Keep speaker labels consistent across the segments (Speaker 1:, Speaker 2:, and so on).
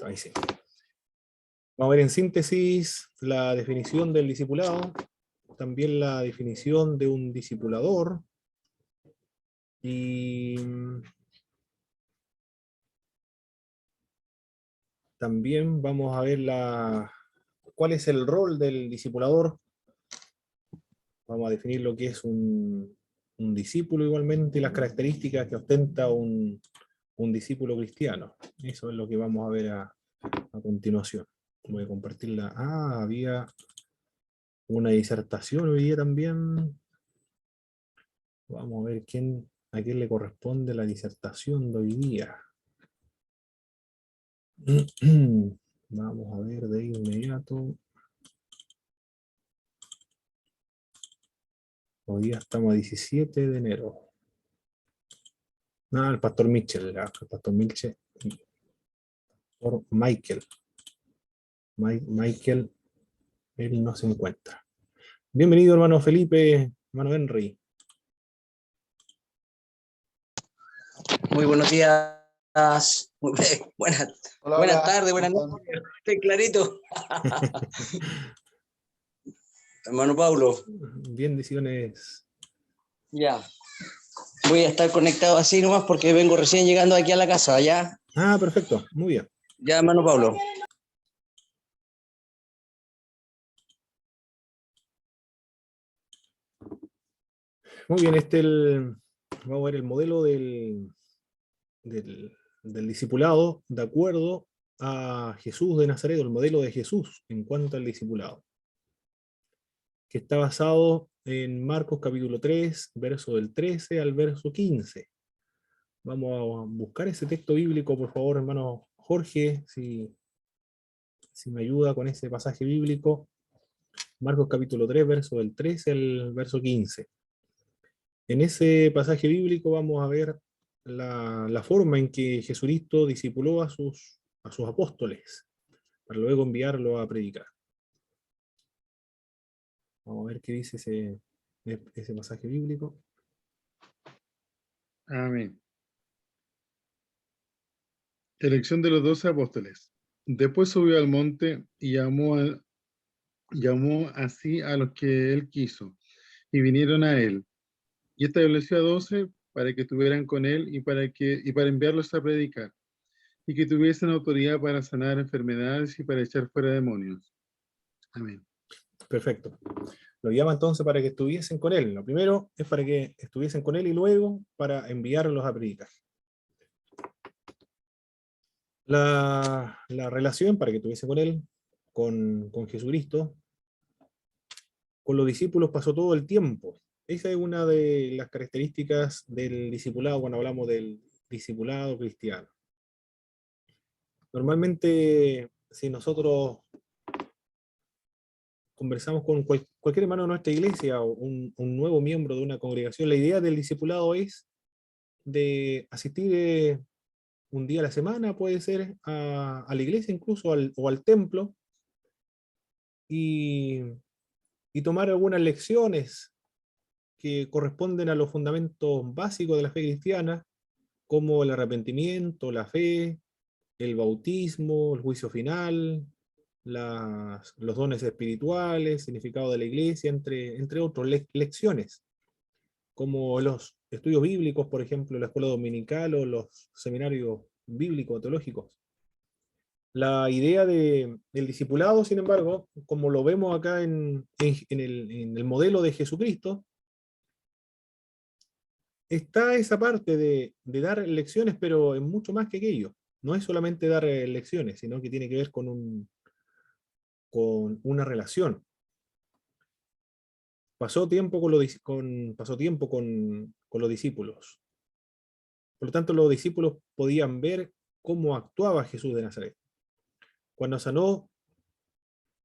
Speaker 1: ahí sí. Vamos a ver en síntesis la definición del discipulado, también la definición de un discipulador, y también vamos a ver cuál es el rol del discipulador. Vamos a definir lo que es un discípulo igualmente y las características que ostenta un discípulo cristiano. Eso es lo que vamos a ver a continuación. Voy a compartirla. Había una disertación hoy día también. Vamos a ver a quién le corresponde la disertación de hoy día. Vamos a ver de inmediato. Hoy día estamos a 17 de enero. El pastor Mitchell, el pastor Mitchell. Por Michael. Michael, él no se encuentra. Bienvenido, hermano Felipe, hermano Henry.
Speaker 2: Muy buenos días. Buenas tardes, buenas noches. Estoy clarito. Hermano Paulo.
Speaker 1: Bendiciones.
Speaker 2: Ya. Voy a estar conectado así nomás porque vengo recién llegando aquí a la casa, ¿ya?
Speaker 1: Perfecto, muy bien.
Speaker 2: Ya, hermano Paulo.
Speaker 1: Muy bien, vamos a ver el modelo del discipulado de acuerdo a Jesús de Nazaret, el modelo de Jesús en cuanto al discipulado, que está basado en Marcos capítulo 3, verso del 13 al verso 15. Vamos a buscar ese texto bíblico, por favor, hermano Jorge, si me ayuda con ese pasaje bíblico. Marcos capítulo 3, verso del 13 al verso 15. En ese pasaje bíblico vamos a ver la forma en que Jesucristo discipuló a sus apóstoles, para luego enviarlo a predicar. Vamos a ver qué dice ese pasaje bíblico.
Speaker 3: Amén. Elección de los 12 apóstoles. Después subió al monte y llamó así a los que él quiso, y vinieron a él. Y estableció a 12 para que estuvieran con él y para enviarlos a predicar, y que tuviesen autoridad para sanar enfermedades y para echar fuera demonios. Amén.
Speaker 1: Perfecto. Lo llama entonces para que estuviesen con él. Lo primero es para que estuviesen con él y luego para enviarlos a predicar. La relación para que estuviesen con él, con Jesucristo, con los discípulos pasó todo el tiempo. Esa es una de las características del discipulado cuando hablamos del discipulado cristiano. Normalmente, si nosotros conversamos con cualquier hermano de nuestra iglesia o un nuevo miembro de una congregación, la idea del discipulado es de asistir un día a la semana, puede ser, a la iglesia incluso, o al templo, y tomar algunas lecciones que corresponden a los fundamentos básicos de la fe cristiana, como el arrepentimiento, la fe, el bautismo, el juicio final, los dones espirituales, significado de la iglesia, entre otros, lecciones, como los estudios bíblicos, por ejemplo, la escuela dominical o los seminarios bíblicos, teológicos. La idea del discipulado, sin embargo, como lo vemos acá en el modelo de Jesucristo, está esa parte de dar lecciones, pero es mucho más que aquello. No es solamente dar lecciones, sino que tiene que ver con una relación. Pasó tiempo con los discípulos. Por lo tanto, los discípulos podían ver cómo actuaba Jesús de Nazaret. Cuando sanó,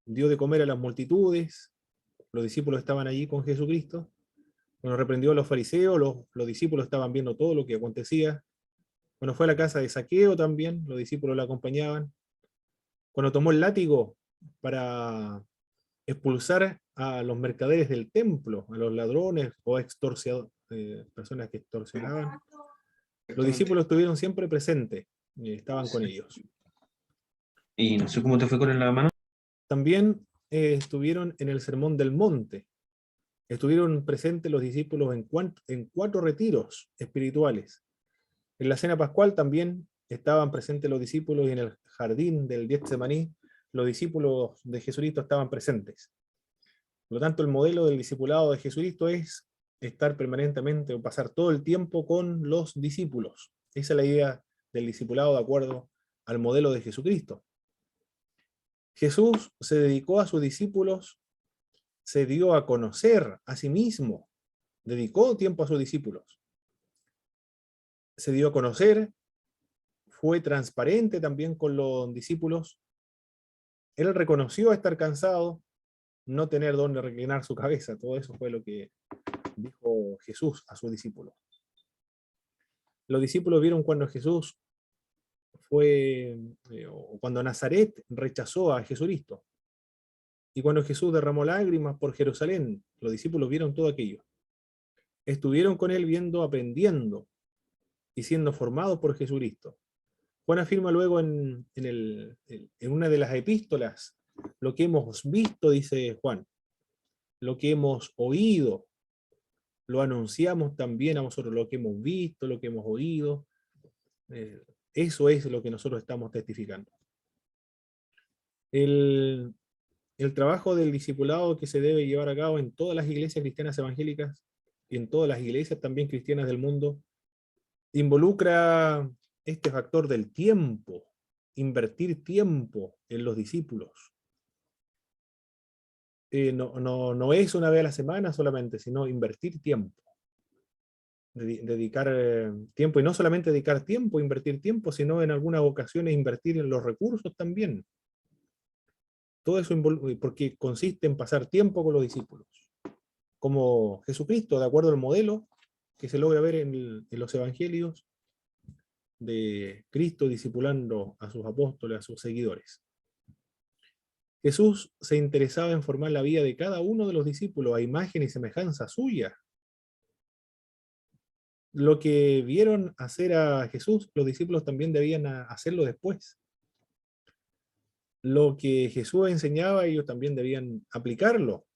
Speaker 1: dio de comer a las multitudes, los discípulos estaban allí con Jesucristo. Cuando reprendió a los fariseos, los discípulos estaban viendo todo lo que acontecía. Cuando fue a la casa de Zaqueo también, los discípulos lo acompañaban. Cuando tomó el látigo para expulsar a los mercaderes del templo, a los ladrones o personas que extorsionaban, los discípulos estuvieron siempre presentes, estaban con ellos.
Speaker 4: Y no sé cómo te fue con la mano.
Speaker 1: También estuvieron en el Sermón del Monte. Estuvieron presentes los discípulos en 4 retiros espirituales. En la cena pascual también estaban presentes los discípulos, y en el jardín del Getsemaní los discípulos de Jesucristo estaban presentes. Por lo tanto, el modelo del discipulado de Jesucristo es estar permanentemente o pasar todo el tiempo con los discípulos. Esa es la idea del discipulado de acuerdo al modelo de Jesucristo. Jesús se dedicó a sus discípulos, se dio a conocer a sí mismo, dedicó tiempo a sus discípulos. Se dio a conocer, fue transparente también con los discípulos. Él reconoció estar cansado, no tener dónde reclinar su cabeza. Todo eso fue lo que dijo Jesús a sus discípulos. Los discípulos vieron cuando Jesús o cuando Nazaret rechazó a Jesucristo. Y cuando Jesús derramó lágrimas por Jerusalén, los discípulos vieron todo aquello. Estuvieron con él viendo, aprendiendo y siendo formados por Jesucristo. Juan afirma luego en una de las epístolas, lo que hemos visto, dice Juan, lo que hemos oído, lo anunciamos también a vosotros, lo que hemos visto, lo que hemos oído. Eso es lo que nosotros estamos testificando. El trabajo del discipulado que se debe llevar a cabo en todas las iglesias cristianas evangélicas y en todas las iglesias también cristianas del mundo involucra este factor del tiempo, invertir tiempo en los discípulos. No es una vez a la semana solamente, sino invertir tiempo. Dedicar tiempo, y no solamente dedicar tiempo, invertir tiempo, sino en algunas ocasiones invertir en los recursos también. Todo eso porque consiste en pasar tiempo con los discípulos. Como Jesucristo, de acuerdo al modelo que se logra ver en los evangelios, de Cristo discipulando a sus apóstoles, a sus seguidores. Jesús se interesaba en formar la vida de cada uno de los discípulos a imagen y semejanza suya. Lo que vieron hacer a Jesús, los discípulos también debían hacerlo después. Lo que Jesús enseñaba, ellos también debían aplicarlo.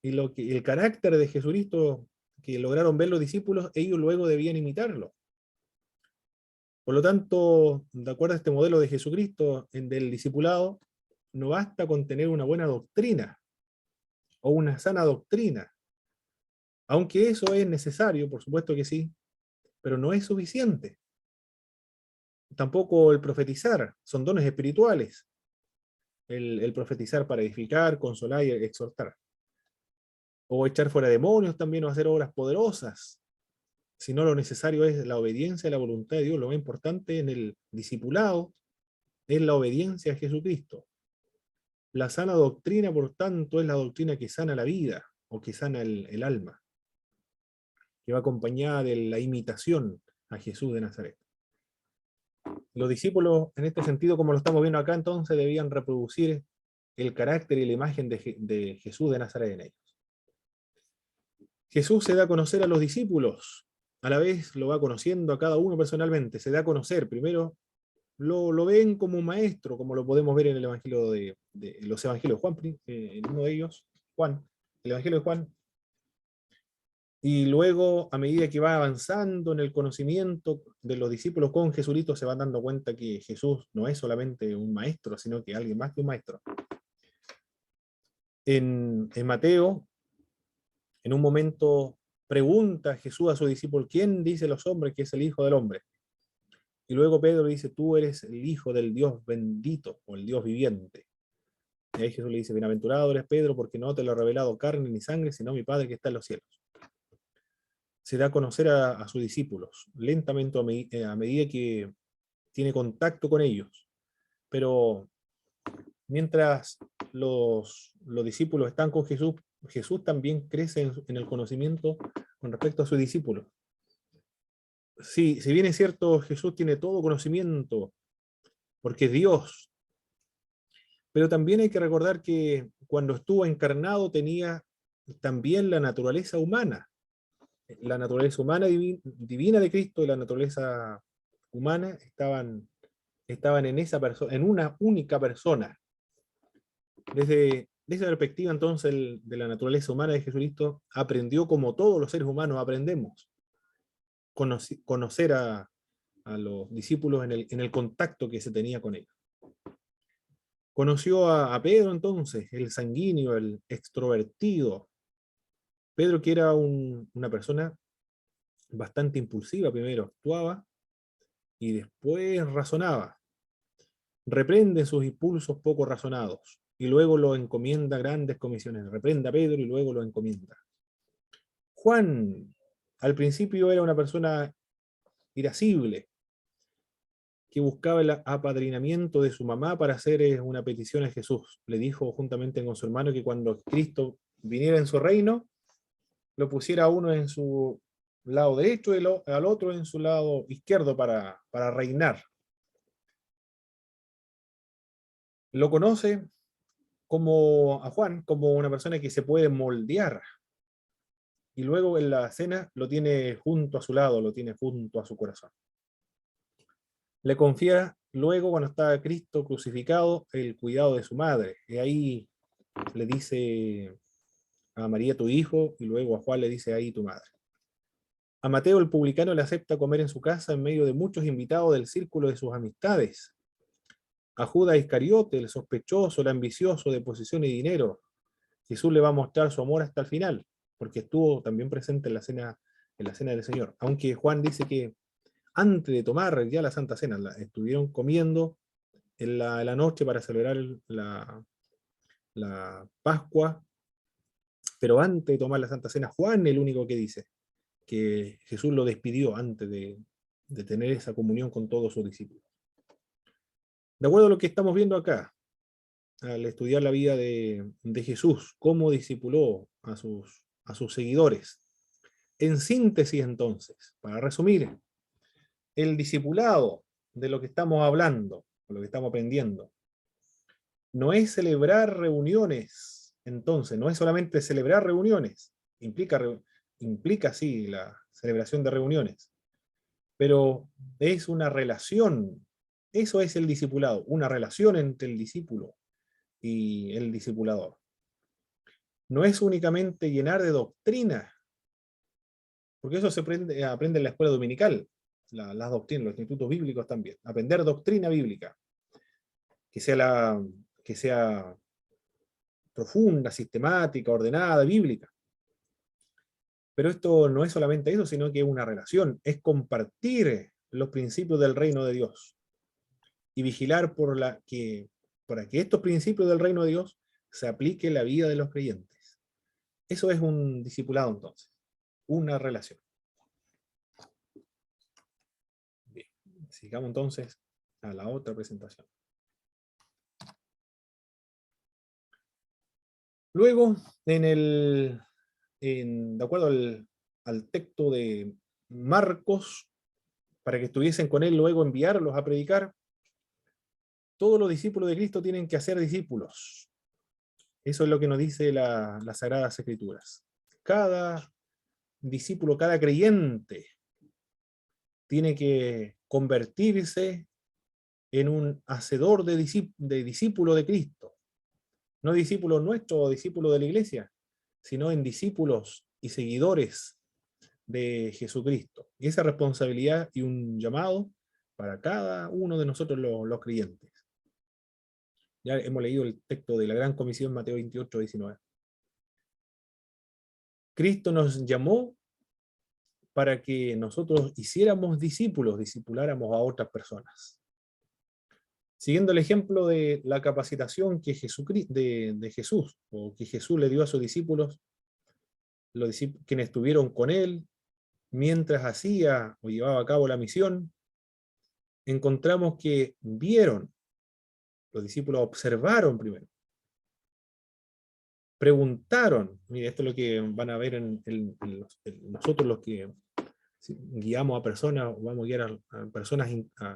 Speaker 1: Y el carácter de Jesucristo que lograron ver los discípulos, ellos luego debían imitarlo. Por lo tanto, de acuerdo a este modelo de Jesucristo, del discipulado, no basta con tener una buena doctrina o una sana doctrina. Aunque eso es necesario, por supuesto que sí, pero no es suficiente. Tampoco el profetizar, son dones espirituales. El profetizar para edificar, consolar y exhortar. O echar fuera demonios también, o hacer obras poderosas. Sino lo necesario es la obediencia a la voluntad de Dios. Lo más importante en el discipulado es la obediencia a Jesucristo. La sana doctrina, por tanto, es la doctrina que sana la vida, o que sana el alma, que va acompañada de la imitación a Jesús de Nazaret. Los discípulos, en este sentido, como lo estamos viendo acá, entonces debían reproducir el carácter y la imagen de Jesús de Nazaret en ellos. Jesús se da a conocer a los discípulos, a la vez lo va conociendo a cada uno personalmente, se da a conocer. Primero lo ven como un maestro, como lo podemos ver en el Evangelio de los Evangelios de Juan, en uno de ellos, Juan, el Evangelio de Juan. Y luego, a medida que va avanzando en el conocimiento de los discípulos con Jesucristo, se van dando cuenta que Jesús no es solamente un maestro, sino que alguien más que un maestro. En Mateo, en un momento pregunta Jesús a su discípulo, ¿quién dice los hombres que es el Hijo del Hombre? Y luego Pedro dice, tú eres el Hijo del Dios bendito, o el Dios viviente. Y ahí Jesús le dice, bienaventurado eres Pedro, porque no te lo ha revelado carne ni sangre, sino mi Padre que está en los cielos. Se da a conocer a sus discípulos, lentamente a medida que tiene contacto con ellos. Pero mientras los discípulos están con Jesús, Jesús también crece en el conocimiento con respecto a sus discípulos. Sí, si bien es cierto, Jesús tiene todo conocimiento, porque es Dios, pero también hay que recordar que cuando estuvo encarnado tenía también la naturaleza humana. La naturaleza humana divina de Cristo y la naturaleza humana estaban estaban en esa persona, en una única persona. Desde esa perspectiva, entonces, de la naturaleza humana de Jesucristo, aprendió como todos los seres humanos aprendemos, conocer a los discípulos en el contacto que se tenía con ellos. Conoció a Pedro entonces, el sanguíneo, el extrovertido. Pedro, que era una persona bastante impulsiva, primero actuaba y después razonaba. Reprende sus impulsos poco razonados y luego lo encomienda grandes comisiones. Reprende a Pedro y luego lo encomienda. Juan, al principio era una persona irascible, que buscaba el apadrinamiento de su mamá para hacer una petición a Jesús. Le dijo juntamente con su hermano que cuando Cristo viniera en su reino, lo pusiera a uno en su lado derecho y al otro en su lado izquierdo para reinar. Lo conoce a Juan como una persona que se puede moldear. Y luego en la cena lo tiene junto a su lado, lo tiene junto a su corazón. Le confía luego, cuando está Cristo crucificado, el cuidado de su madre. Y ahí le dice a María tu hijo, y luego a Juan le dice ahí tu madre. A Mateo el publicano le acepta comer en su casa en medio de muchos invitados del círculo de sus amistades. A Judas Iscariote, el sospechoso, el ambicioso de posición y dinero, Jesús le va a mostrar su amor hasta el final, porque estuvo también presente en la cena del Señor. Aunque Juan dice que antes de tomar ya la Santa Cena, estuvieron comiendo en la noche para celebrar la Pascua, pero antes de tomar la Santa Cena, Juan es el único que dice que Jesús lo despidió antes de tener esa comunión con todos sus discípulos. De acuerdo a lo que estamos viendo acá, al estudiar la vida de Jesús, cómo discipuló a sus seguidores. En síntesis, entonces, para resumir, el discipulado de lo que estamos hablando, o lo que estamos aprendiendo, no es celebrar reuniones, entonces, no es solamente celebrar reuniones, implica sí la celebración de reuniones, pero es una relación, eso es el discipulado, una relación entre el discípulo y el discipulador. No es únicamente llenar de doctrina, porque eso se aprende en la escuela dominical, las doctrinas, los institutos bíblicos también, aprender doctrina bíblica, que sea profunda, sistemática, ordenada, bíblica. Pero esto no es solamente eso, sino que es una relación, es compartir los principios del reino de Dios y vigilar para que estos principios del reino de Dios se aplique en la vida de los creyentes. Eso es un discipulado entonces, una relación. Bien, sigamos entonces a la otra presentación. Luego, de acuerdo al texto de Marcos, para que estuviesen con él, luego enviarlos a predicar, todos los discípulos de Cristo tienen que hacer discípulos. Eso es lo que nos dice las Sagradas Escrituras. Cada discípulo, cada creyente, tiene que convertirse en un hacedor de discípulo de Cristo. No discípulos nuestros o discípulos de la iglesia, sino en discípulos y seguidores de Jesucristo. Y esa responsabilidad y un llamado para cada uno de nosotros los creyentes. Ya hemos leído el texto de la Gran Comisión, Mateo 28, 19. Cristo nos llamó para que nosotros hiciéramos discípulos, discipuláramos a otras personas. Siguiendo el ejemplo de la capacitación que de Jesús, o que Jesús le dio a sus discípulos, quienes estuvieron con él, mientras hacía o llevaba a cabo la misión, encontramos que vieron, los discípulos observaron primero, preguntaron, mire, esto es lo que van a ver en nosotros los que guiamos a personas, o vamos a guiar a personas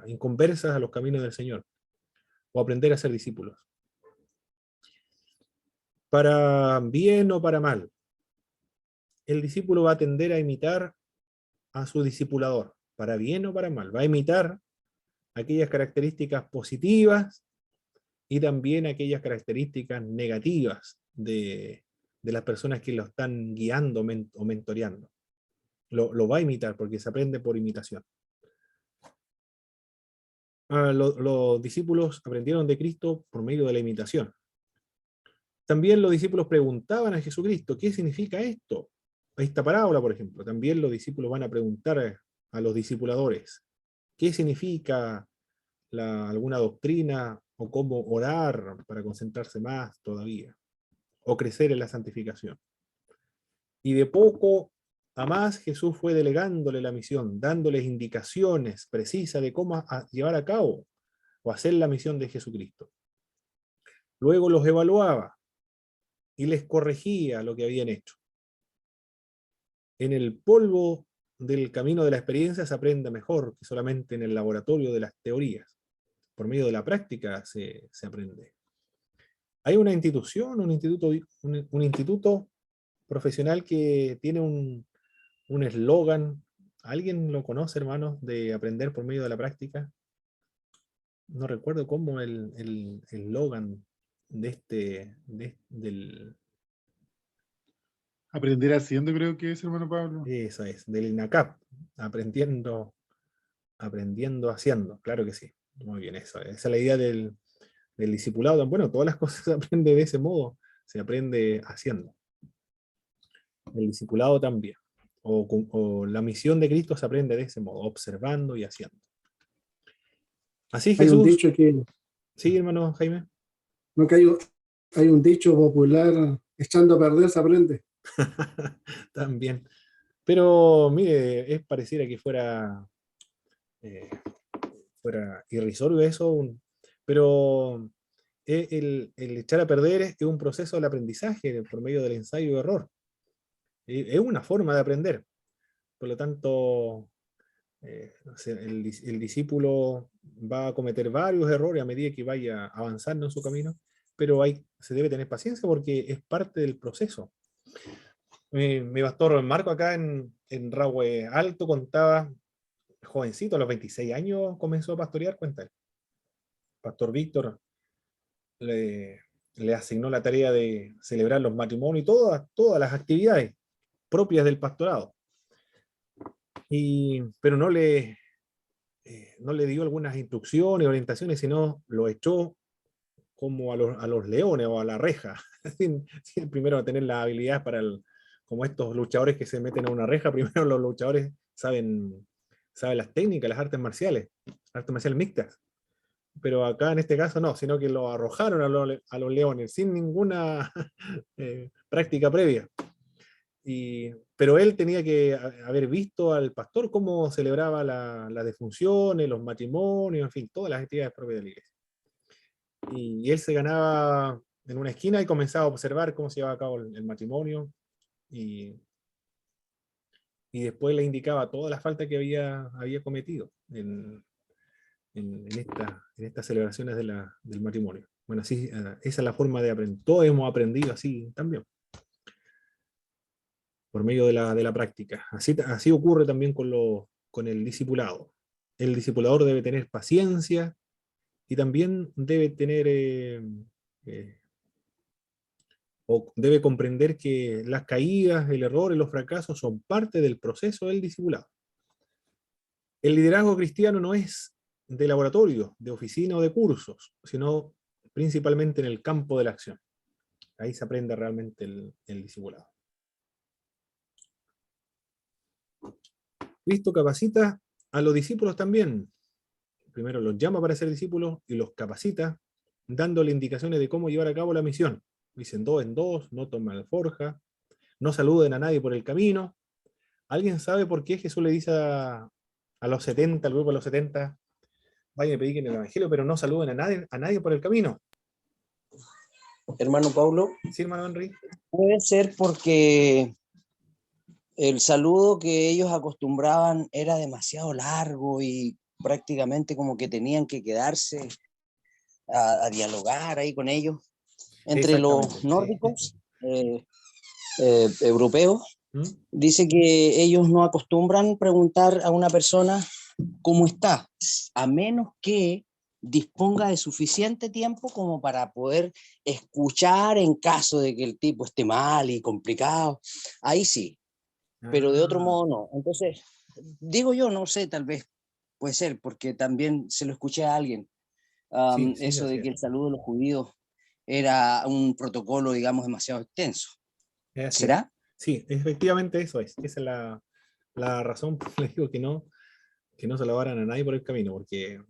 Speaker 1: inconversas a los caminos del Señor, o aprender a ser discípulos. Para bien o para mal, el discípulo va a tender a imitar a su discipulador, para bien o para mal, va a imitar aquellas características positivas y también aquellas características negativas de las personas que lo están guiando o mentoreando. Lo va a imitar porque se aprende por imitación. Los discípulos aprendieron de Cristo por medio de la imitación. También los discípulos preguntaban a Jesucristo, ¿qué significa esto? Esta parábola, por ejemplo. También los discípulos van a preguntar a los discipuladores, ¿qué significa alguna doctrina o cómo orar para concentrarse más todavía? O crecer en la santificación. Y de poco a más Jesús fue delegándole la misión, dándoles indicaciones precisas de cómo llevar a cabo o hacer la misión de Jesucristo. Luego los evaluaba y les corregía lo que habían hecho. En el polvo del camino de la experiencia se aprende mejor que solamente en el laboratorio de las teorías. Por medio de la práctica se aprende. Hay una institución, un instituto profesional que tiene un eslogan. ¿Alguien lo conoce, hermanos, de aprender por medio de la práctica? No recuerdo cómo el eslogan del...
Speaker 3: Aprender haciendo, creo que es, hermano Pablo.
Speaker 1: Eso es, del INACAP, aprendiendo haciendo, claro que sí. Muy bien, esa es la idea del discipulado. Bueno, todas las cosas se aprenden de ese modo, se aprende haciendo. El discipulado también. O la misión de Cristo se aprende de ese modo, observando y haciendo. Así
Speaker 5: Hay un
Speaker 1: Jesús...
Speaker 5: dicho que,
Speaker 1: Sí, hermano Jaime.
Speaker 5: no que hay un dicho popular, echando a perder se aprende.
Speaker 1: También. Pero mire, pareciera que fuera irrisorio eso, pero el echar a perder es un proceso del aprendizaje por medio del ensayo y error. Es una forma de aprender. Por lo tanto, el discípulo va a cometer varios errores a medida que vaya avanzando en su camino, pero se debe tener paciencia porque es parte del proceso. Mi pastor Marco acá en Rahue Alto contaba, jovencito, a los 26 años comenzó a pastorear, cuenta él. Pastor Víctor le asignó la tarea de celebrar los matrimonios y todas las actividades propias del pastorado. Pero no le dio algunas instrucciones, orientaciones, sino lo echó como a los leones o a la reja, sin primero tener la habilidad como estos luchadores que se meten a una reja. Primero los luchadores saben las técnicas, las artes marciales mixtas. Pero acá en este caso no, sino que lo arrojaron a los leones sin ninguna práctica previa. Pero él tenía que haber visto al pastor cómo celebraba las defunciones, los matrimonios, en fin, todas las actividades propias de la iglesia. Y él se ganaba en una esquina y comenzaba a observar cómo se llevaba a cabo el matrimonio, y después le indicaba todas las faltas que había cometido en estas celebraciones del matrimonio. Bueno, así, esa es la forma de aprender. Todos hemos aprendido así también, por medio de la práctica. Así ocurre también con el discipulado. El discipulador debe tener paciencia y también debe tener o debe comprender que las caídas, el error y los fracasos son parte del proceso del discipulado. El liderazgo cristiano no es de laboratorio, de oficina o de cursos, sino principalmente en el campo de la acción. Ahí se aprende realmente el discipulado. Cristo capacita a los discípulos también. Primero los llama para ser discípulos y los capacita, dándole indicaciones de cómo llevar a cabo la misión. Dicen 2 en 2, no tomen alforja, no saluden a nadie por el camino. ¿Alguien sabe por qué Jesús le dice al grupo de los 70, vayan y prediquen el evangelio, pero no saluden a nadie por el camino?
Speaker 2: Hermano Pablo,
Speaker 1: Sí, hermano Henry.
Speaker 2: puede ser porque el saludo que ellos acostumbraban era demasiado largo y prácticamente como que tenían que quedarse a dialogar ahí con ellos. Entre los nórdicos, europeos, dice que ellos no acostumbran preguntar a una persona como está, a menos que disponga de suficiente tiempo como para poder escuchar en caso de que el tipo esté mal y complicado. Ahí sí, pero de otro
Speaker 1: Ah,
Speaker 2: modo no. Entonces, digo yo, no sé, tal vez puede ser, porque también se lo escuché a alguien,
Speaker 1: sí, sí,
Speaker 2: eso
Speaker 1: así
Speaker 2: de que
Speaker 1: es.
Speaker 2: el saludo de los judíos era un protocolo, digamos, demasiado extenso.
Speaker 1: Es así.
Speaker 2: ¿Será?
Speaker 1: Sí, efectivamente eso es. Esa es la razón por la que le digo que no se la varan a nadie por el camino, porque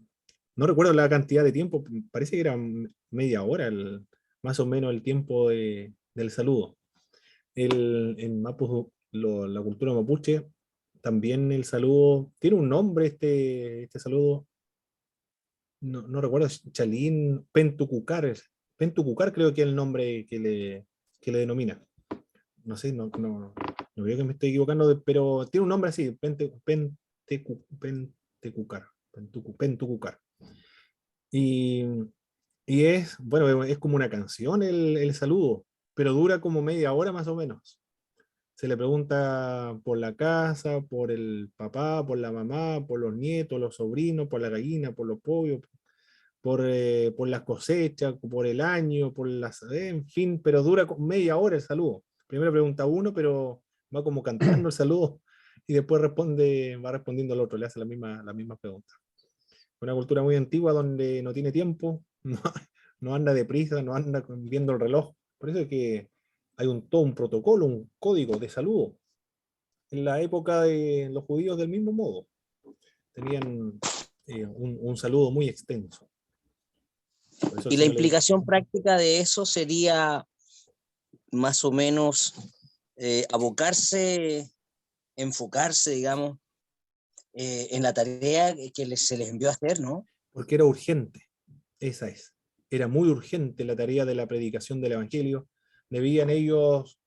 Speaker 1: no recuerdo la cantidad de tiempo, parece que era media hora más o menos el tiempo del saludo. En la cultura mapuche, también el saludo tiene un nombre, este saludo, no recuerdo, Chalín, Pentucucar. Pentucucar creo que es el nombre que le denomina. No sé, no veo que me estoy equivocando, pero tiene un nombre así, Pentecucar, Pentucucar. Y, y bueno, es como una canción el saludo, pero dura como media hora más o menos. Se le pregunta por la casa, por el papá, por la mamá, por los nietos, los sobrinos, por la gallina, por los pollos, por las cosechas, por el año, en fin, pero dura media hora el saludo. Primero pregunta uno, pero va como cantando el saludo y después va respondiendo al otro, le hace la misma pregunta. Una cultura muy antigua donde no tiene tiempo, no anda deprisa, no anda viendo el reloj. Por eso es que hay todo un protocolo, un código de saludo. En la época de los judíos del mismo modo, tenían un saludo muy extenso. Por eso el
Speaker 2: Y la
Speaker 1: Señor le dice,
Speaker 2: implicación práctica de eso sería más o menos abocarse, enfocarse, digamos, en la tarea que se les envió a hacer, ¿no?
Speaker 1: porque era urgente, esa es. Era muy urgente la tarea de la predicación del Evangelio. Debían ellos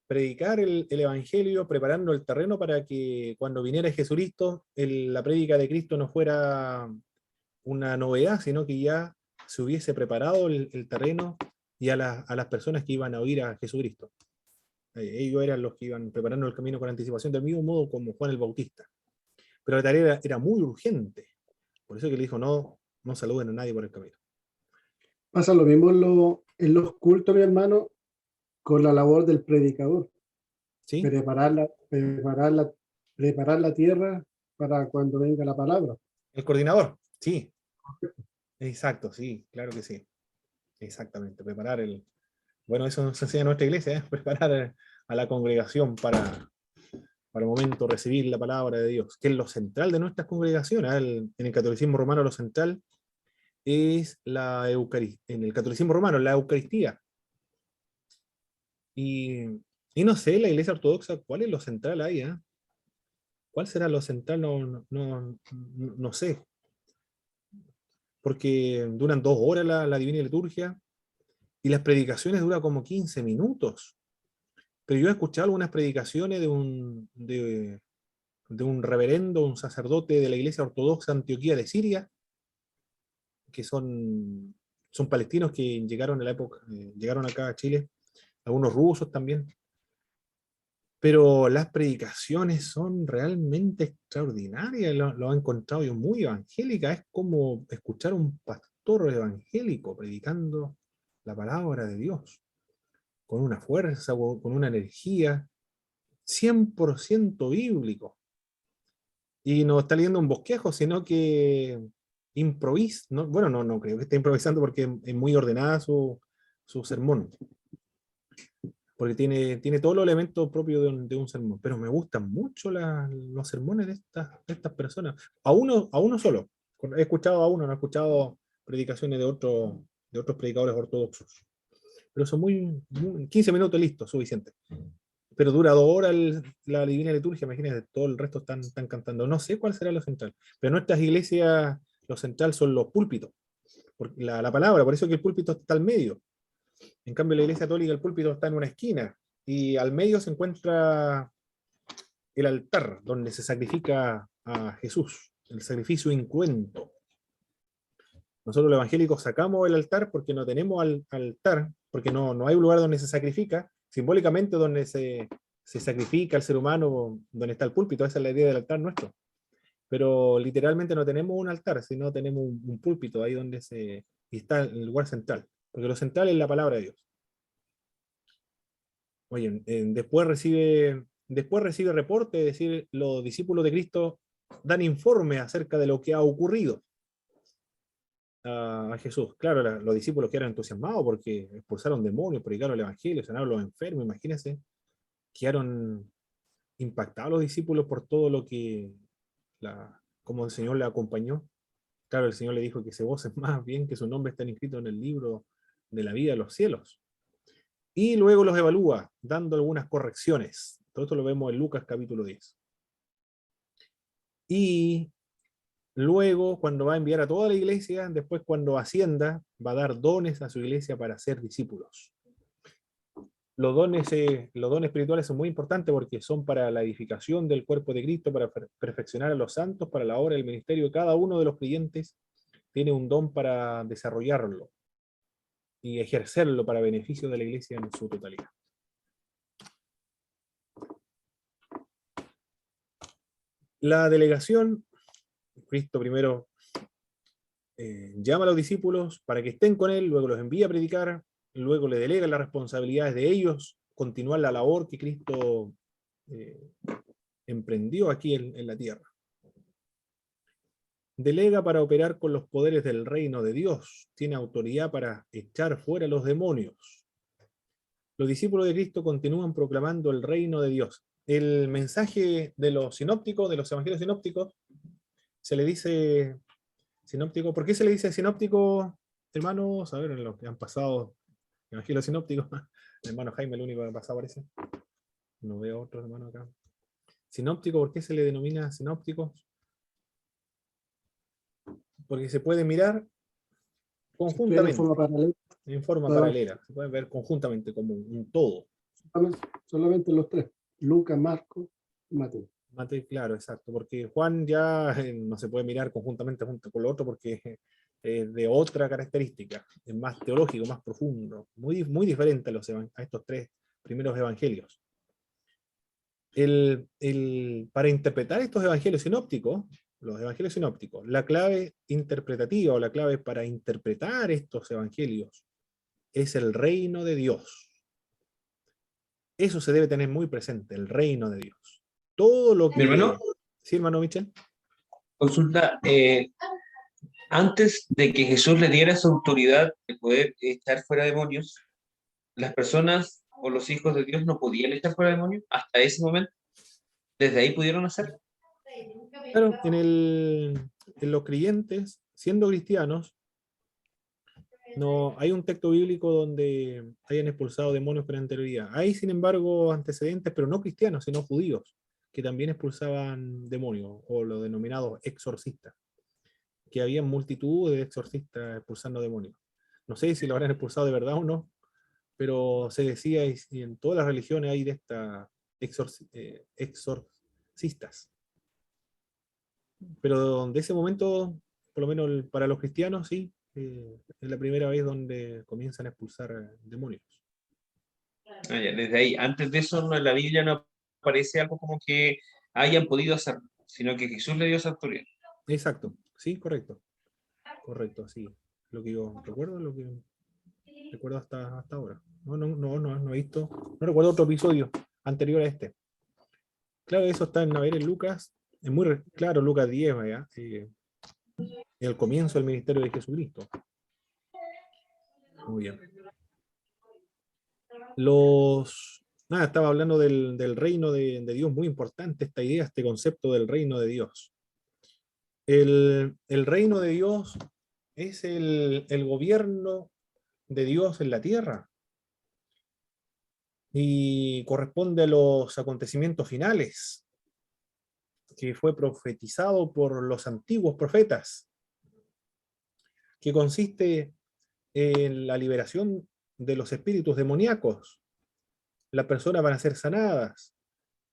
Speaker 1: predicar el Evangelio, preparando el terreno para que cuando viniera Jesucristo, la prédica de Cristo no fuera una novedad, sino que ya se hubiese preparado el terreno y a las personas que iban a oír a Jesucristo. Ellos eran los que iban preparando el camino con anticipación, del mismo modo como Juan el Bautista. Pero la tarea era muy urgente. Por eso que le dijo, no saluden a nadie por el camino.
Speaker 5: Pasa lo mismo en los cultos, mi hermano, con la labor del predicador.
Speaker 1: ¿Sí?
Speaker 5: Preparar la tierra para cuando venga la palabra.
Speaker 1: El coordinador, sí, exacto, sí, claro que sí. Exactamente, Bueno, eso nos enseña nuestra iglesia, ¿eh? Preparar a la congregación para el momento recibir la palabra de Dios, que es lo central de nuestras congregaciones. En el catolicismo romano lo central es la Eucaristía. En el catolicismo romano, la Eucaristía. Y, y no sé, la iglesia ortodoxa, ¿cuál es lo central ahí? ¿Eh? ¿Cuál será lo central? No sé. Porque duran 2 horas la Divina Liturgia y las predicaciones duran como 15 minutos. Pero yo he escuchado algunas predicaciones de un reverendo, un sacerdote de la Iglesia Ortodoxa Antioquía de Siria, que son palestinos que llegaron en la época, llegaron acá a Chile, algunos rusos también, pero las predicaciones son realmente extraordinarias, lo he encontrado yo muy evangélica, es como escuchar a un pastor evangélico predicando la palabra de Dios, con una fuerza, con una energía, 100% bíblico. Y no está leyendo un bosquejo, sino que improvisa, ¿no? Bueno, no creo que esté improvisando porque es muy ordenada su sermón, porque tiene todos los elementos propios de un sermón, pero me gustan mucho los sermones de estas personas, a uno solo. He escuchado a uno, no he escuchado predicaciones de otros predicadores ortodoxos, pero son 15 minutos listos, suficiente. Pero dura 2 horas la Divina Liturgia, imagínense, todo el resto están cantando. No sé cuál será lo central, pero en nuestras iglesias lo central son los púlpitos, porque la palabra, por eso que el púlpito está al medio. En cambio, la iglesia católica, el púlpito está en una esquina, y al medio se encuentra el altar, donde se sacrifica a Jesús, el sacrificio incruento. Nosotros los evangélicos sacamos el altar porque no tenemos altar, porque no hay un lugar donde se sacrifica, simbólicamente donde se sacrifica al ser humano, donde está el púlpito, esa es la idea del altar nuestro. pero literalmente no tenemos un altar, sino tenemos un púlpito ahí donde y está el lugar central, porque lo central es la palabra de Dios. Oye, después recibe reporte, es decir, los discípulos de Cristo dan informe acerca de lo que ha ocurrido a Jesús. Claro, los discípulos quedaron entusiasmados porque expulsaron demonios, predicaron el evangelio, sanaron a los enfermos, imagínense, quedaron impactados los discípulos por todo lo que, como el Señor le acompañó. Claro, el Señor le dijo que se gocen más bien que su nombre está inscrito en el libro de la vida de los cielos. Y luego los evalúa, dando algunas correcciones. Todo esto lo vemos en Lucas capítulo 10. Y luego, cuando va a enviar a toda la iglesia, después cuando ascienda, va a dar dones a su iglesia para ser discípulos. Los dones espirituales son muy importantes porque son para la edificación del cuerpo de Cristo, para perfeccionar a los santos, para la obra del ministerio. Cada uno de los creyentes tiene un don para desarrollarlo y ejercerlo para beneficio de la iglesia en su totalidad. La delegación, Cristo primero llama a los discípulos para que estén con él, luego los envía a predicar, luego le delega las responsabilidades de ellos, continuar la labor que Cristo emprendió aquí en la tierra. Delega para operar con los poderes del reino de Dios, tiene autoridad para echar fuera los demonios. Los discípulos de Cristo continúan proclamando el reino de Dios. El mensaje de los sinópticos, de los evangelios sinópticos, se le dice sinóptico. ¿Por qué se le dice sinóptico, hermanos? A ver, en los que han pasado evangelios sinópticos, el hermano Jaime, el único que ha pasado, parece. No veo otro hermano acá. Sinóptico, ¿por qué se le denomina sinópticos? Porque se puede mirar conjuntamente, en forma paralela. Se pueden ver conjuntamente como un todo.
Speaker 5: Solamente los tres, Lucas, Marcos y Mateo.
Speaker 1: Mateo, claro, exacto, porque Juan ya no se puede mirar conjuntamente junto con lo otro porque es de otra característica, es más teológico, más profundo, muy, muy diferente a estos tres primeros evangelios. Para interpretar estos evangelios sinópticos, los evangelios sinópticos, la clave interpretativa o la clave para interpretar estos evangelios es el reino de Dios. Eso se debe tener muy presente, el reino de Dios. Todo lo que...
Speaker 4: Mi hermano,
Speaker 1: ¿Sí, hermano Michel?
Speaker 4: consulta, antes de que Jesús le diera su autoridad de poder echar fuera demonios, las personas o los hijos de Dios no podían echar fuera demonios hasta ese momento. ¿Desde ahí pudieron hacerlo?
Speaker 1: Claro, en los creyentes, siendo cristianos, no hay un texto bíblico donde hayan expulsado demonios con anterioridad. Hay, sin embargo, antecedentes, pero no cristianos, sino judíos, que también expulsaban demonios, o los denominados exorcistas, que había multitud de exorcistas expulsando demonios. No sé si lo habrán expulsado de verdad o no, pero se decía, y en todas las religiones hay de estas exorcistas. Pero de ese momento, por lo menos para los cristianos, sí, es la primera vez donde comienzan a expulsar demonios.
Speaker 4: Ah, ya, desde ahí, antes de eso en la Biblia no aparece algo como que hayan podido hacerlo, sino que Jesús le dio esa autoridad.
Speaker 1: Exacto, sí, correcto. Correcto, sí. Lo que yo recuerdo, lo que recuerdo hasta ahora. No he visto, no recuerdo otro episodio anterior a este. Claro, eso está a ver en Lucas, es muy claro, Lucas 10, ¿verdad? El comienzo del ministerio de Jesucristo. Muy bien. Estaba hablando del reino de Dios, muy importante esta idea, este concepto del reino de Dios. El reino de Dios es el gobierno de Dios en la tierra y corresponde a los acontecimientos finales que fue profetizado por los antiguos profetas, que consiste en la liberación de los espíritus demoníacos. Las personas van a ser sanadas,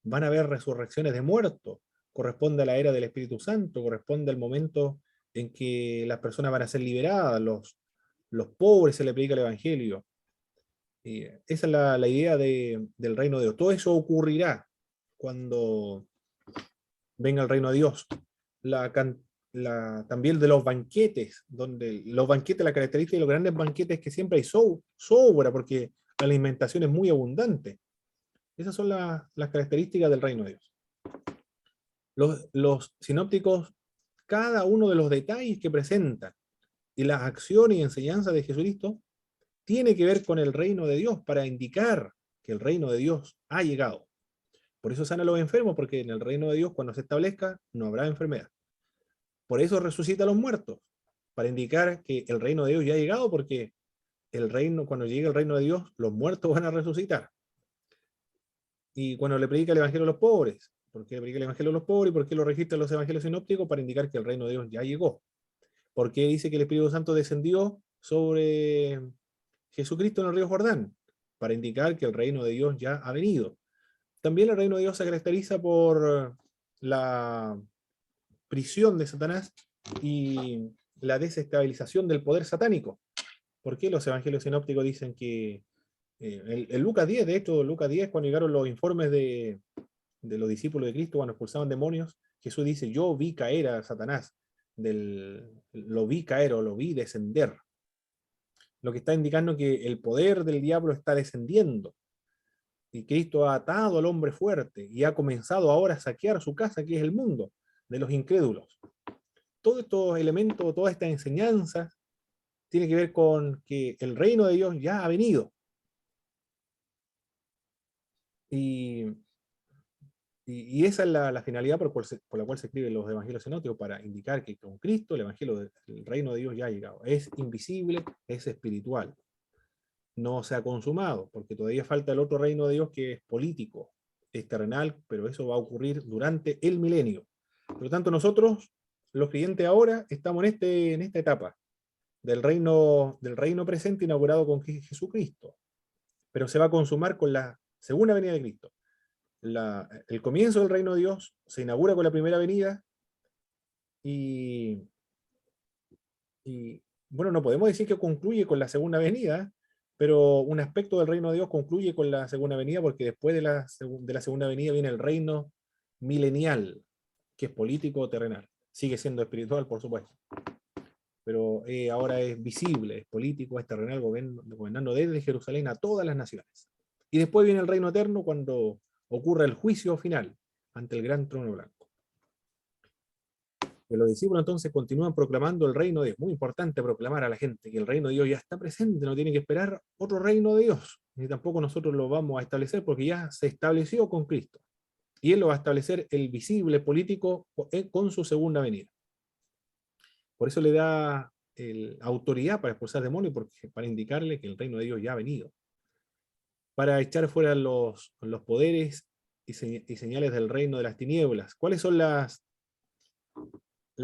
Speaker 1: van a haber resurrecciones de muertos, corresponde a la era del Espíritu Santo, corresponde al momento en que las personas van a ser liberadas, los pobres se les predica el Evangelio. Y esa es la idea del reino de Dios. Todo eso ocurrirá cuando venga el reino de Dios. también de los banquetes, donde los banquetes, la característica de los grandes banquetes es que siempre hay sobra, porque la alimentación es muy abundante. Esas son las características del reino de Dios. Los sinópticos, cada uno de los detalles que presentan y las acciones y enseñanzas de Jesucristo tiene que ver con el reino de Dios, para indicar que el reino de Dios ha llegado. Por eso sana a los enfermos, porque en el reino de Dios, cuando se establezca, no habrá enfermedad. Por eso resucita a los muertos, para indicar que el reino de Dios ya ha llegado, porque cuando llegue el reino de Dios, los muertos van a resucitar. Y cuando le predica el evangelio a los pobres, ¿por qué le predica el evangelio a los pobres? ¿Y por qué lo registra en los evangelios sinópticos? Para indicar que el reino de Dios ya llegó. ¿Por qué dice que el Espíritu Santo descendió sobre Jesucristo en el río Jordán? Para indicar que el reino de Dios ya ha venido. También el reino de Dios se caracteriza por la prisión de Satanás y la desestabilización del poder satánico. ¿Por qué los evangelios sinópticos dicen que en Lucas 10, de hecho, Lucas 10, cuando llegaron los informes de los discípulos de Cristo, cuando expulsaban demonios, Jesús dice, yo vi caer a Satanás, lo vi caer o lo vi descender. Lo que está indicando que el poder del diablo está descendiendo. Y Cristo ha atado al hombre fuerte y ha comenzado ahora a saquear su casa, que es el mundo de los incrédulos. Todos estos elementos, todas estas enseñanzas, tiene que ver con que el reino de Dios ya ha venido. Y esa es la finalidad por la cual se escriben los evangelios sinópticos, para indicar que con Cristo el evangelio del reino de Dios ya ha llegado. Es invisible, es espiritual. No se ha consumado, porque todavía falta el otro reino de Dios, que es político, es terrenal, pero eso va a ocurrir durante el milenio. Por lo tanto, nosotros, los creyentes ahora, estamos en esta etapa del reino presente inaugurado con Jesucristo, pero se va a consumar con la segunda venida de Cristo. El comienzo del reino de Dios se inaugura con la primera venida y bueno, no podemos decir que concluye con la segunda venida, pero un aspecto del reino de Dios concluye con la segunda venida, porque después de la segunda venida viene el reino milenial, que es político o terrenal. Sigue siendo espiritual, por supuesto, pero ahora es visible, es político, es terrenal, gobernando desde Jerusalén a todas las naciones. Y después viene el reino eterno, cuando ocurre el juicio final ante el gran trono blanco. Los discípulos entonces continúan proclamando el reino de Dios. Muy importante proclamar a la gente que el reino de Dios ya está presente, no tiene que esperar otro reino de Dios, ni tampoco nosotros lo vamos a establecer, porque ya se estableció con Cristo. Y Él lo va a establecer, el visible político, con su segunda venida. Por eso le da autoridad para expulsar demonios, para indicarle que el reino de Dios ya ha venido. Para echar fuera los poderes y señales del reino de las tinieblas. ¿Cuáles son las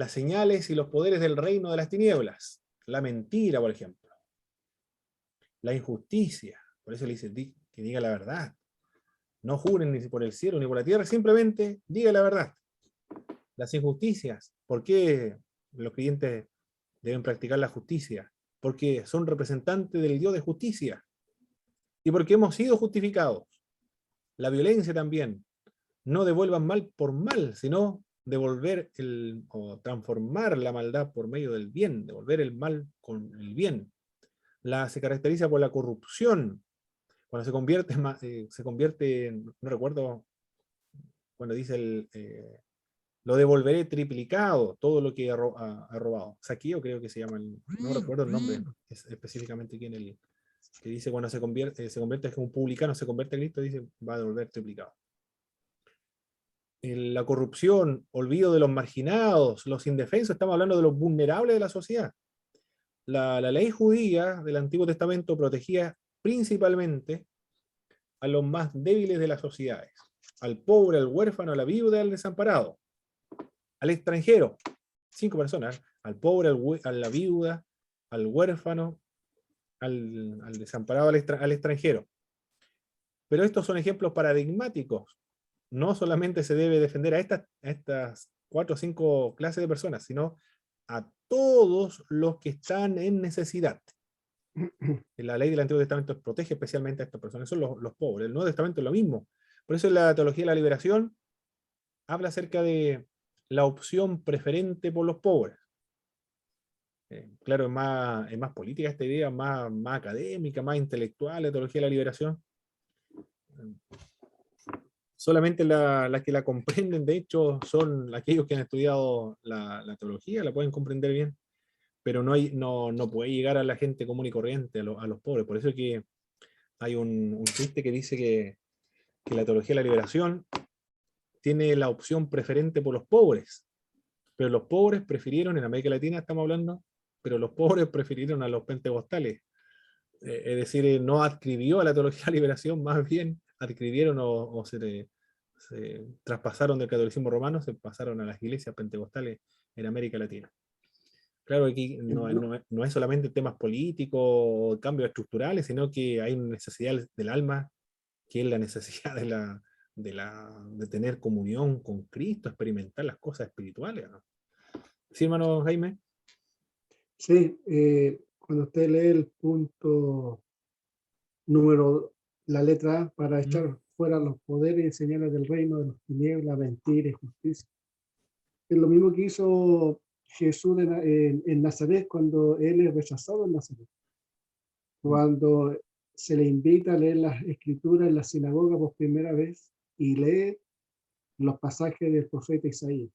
Speaker 1: señales y los poderes del reino de las tinieblas? La mentira, por ejemplo. La injusticia. Por eso le dice que diga la verdad. No juren ni por el cielo ni por la tierra, simplemente diga la verdad. Las injusticias. ¿Por qué los creyentes deben practicar la justicia? Porque son representantes del Dios de justicia. Y porque hemos sido justificados. La violencia también. No devuelvan mal por mal, sino devolver o transformar la maldad por medio del bien, devolver el mal con el bien. Se caracteriza por la corrupción. Cuando se convierte, no recuerdo, cuando dice lo devolveré triplicado, todo lo que ha robado. Zaqueo creo que se llama, no recuerdo el nombre específicamente quién que dice cuando se convierte es un publicano, se convierte a Cristo, dice va a devolver triplicado. La corrupción, olvido de los marginados, los indefensos, estamos hablando de los vulnerables de la sociedad. La ley judía del Antiguo Testamento protegía principalmente a los más débiles de las sociedades, al pobre, al huérfano, a la viuda, al desamparado, al extranjero, 5 personas, al pobre, a la viuda, al huérfano, al desamparado, al extranjero. Pero estos son ejemplos paradigmáticos. No solamente se debe defender a estas 4 o 5 clases de personas, sino a todos los que están en necesidad. La ley del Antiguo Testamento protege especialmente a estas personas, son los pobres. El Nuevo Testamento es lo mismo. Por eso en la teología de la liberación habla acerca de la opción preferente por los pobres. Claro, es más política esta idea, más académica, más intelectual, la teología de la liberación. Solamente las que la comprenden, de hecho, son aquellos que han estudiado la teología, la pueden comprender bien, pero no puede llegar a la gente común y corriente, a los pobres. Por eso es que hay un chiste que dice que la teología de la liberación tiene la opción preferente por los pobres, pero los pobres prefirieron, en América Latina estamos hablando, pero los pobres prefirieron a los pentecostales. Es decir, no adscribió a la teología de la liberación, más bien adscribieron o se traspasaron del catolicismo romano, se pasaron a las iglesias pentecostales en América Latina. Claro, aquí no es solamente temas políticos o cambios estructurales, sino que hay una necesidad del alma, que es la necesidad de tener comunión con Cristo, experimentar las cosas espirituales, ¿no? Sí, hermano Jaime.
Speaker 5: Sí, cuando usted lee el punto número, la letra A, para echar fuera los poderes y señales del reino de las tinieblas, mentira y justicia. Es lo mismo que hizo Jesús en Nazaret cuando él es rechazado en Nazaret. Cuando se le invita a leer las escrituras en la sinagoga por primera vez y lee los pasajes del profeta Isaías.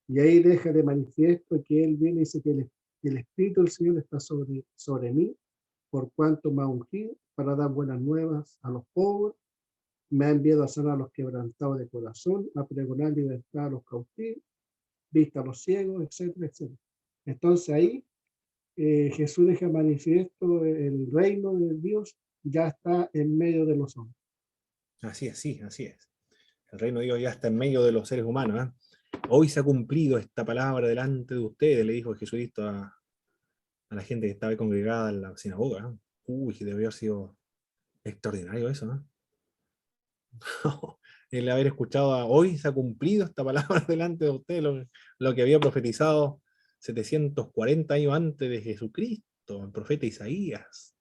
Speaker 5: Y ahí deja de manifiesto que él viene y dice que el Espíritu del Señor está sobre mí, por cuanto me ha ungido para dar buenas nuevas a los pobres, me ha enviado a sanar a los quebrantados de corazón, a pregonar libertad a los cautivos, vista a los ciegos, etcétera, etcétera. Entonces ahí Jesús deja manifiesto el reino de Dios ya está en medio de los hombres.
Speaker 1: Así es, sí, así es. El reino de Dios ya está en medio de los seres humanos, ¿eh? Hoy se ha cumplido esta palabra delante de ustedes, le dijo Jesucristo a la gente que estaba congregada en la sinagoga, ¿eh? Uy, que debió haber sido extraordinario eso, ¿no? El haber escuchado hoy se ha cumplido esta palabra delante de ustedes, lo que había profetizado 740 años antes de Jesucristo, el profeta Isaías.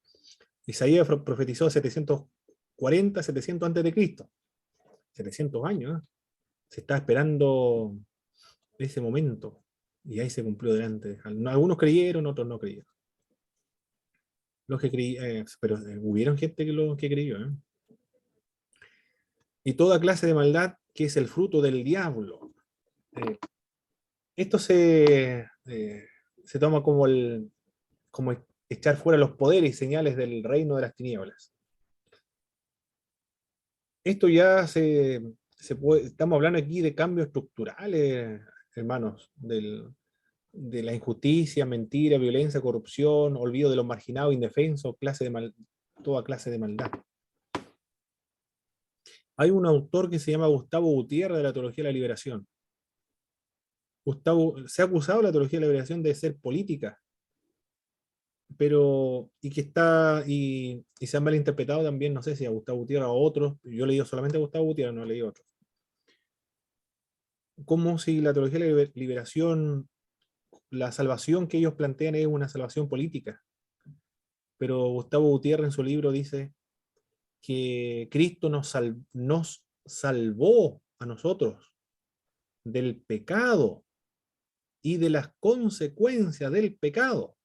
Speaker 1: Isaías profetizó 740, 700 antes de Cristo. 700 años, ¿eh? Se está esperando ese momento y ahí se cumplió delante. Algunos creyeron, otros no creyeron. Los que pero hubieron gente que creyó, ¿eh? Y toda clase de maldad que es el fruto del diablo. Esto se toma como echar fuera los poderes y señales del reino de las tinieblas. Esto ya estamos hablando aquí de cambios estructurales, hermanos, de la injusticia, mentira, violencia, corrupción, olvido de los marginados, indefensos, toda clase de maldad. Hay un autor que se llama Gustavo Gutiérrez de la Teología de la Liberación. Se ha acusado la Teología de la Liberación de ser política, pero y se han malinterpretado también, no sé si a Gustavo Gutiérrez o a otros, yo he leído solamente a Gustavo Gutiérrez, no he leído a otros. Como si la Teología de la Liberación, la salvación que ellos plantean es una salvación política. Pero Gustavo Gutiérrez en su libro dice que Cristo nos salvó a nosotros del pecado y de las consecuencias del pecado.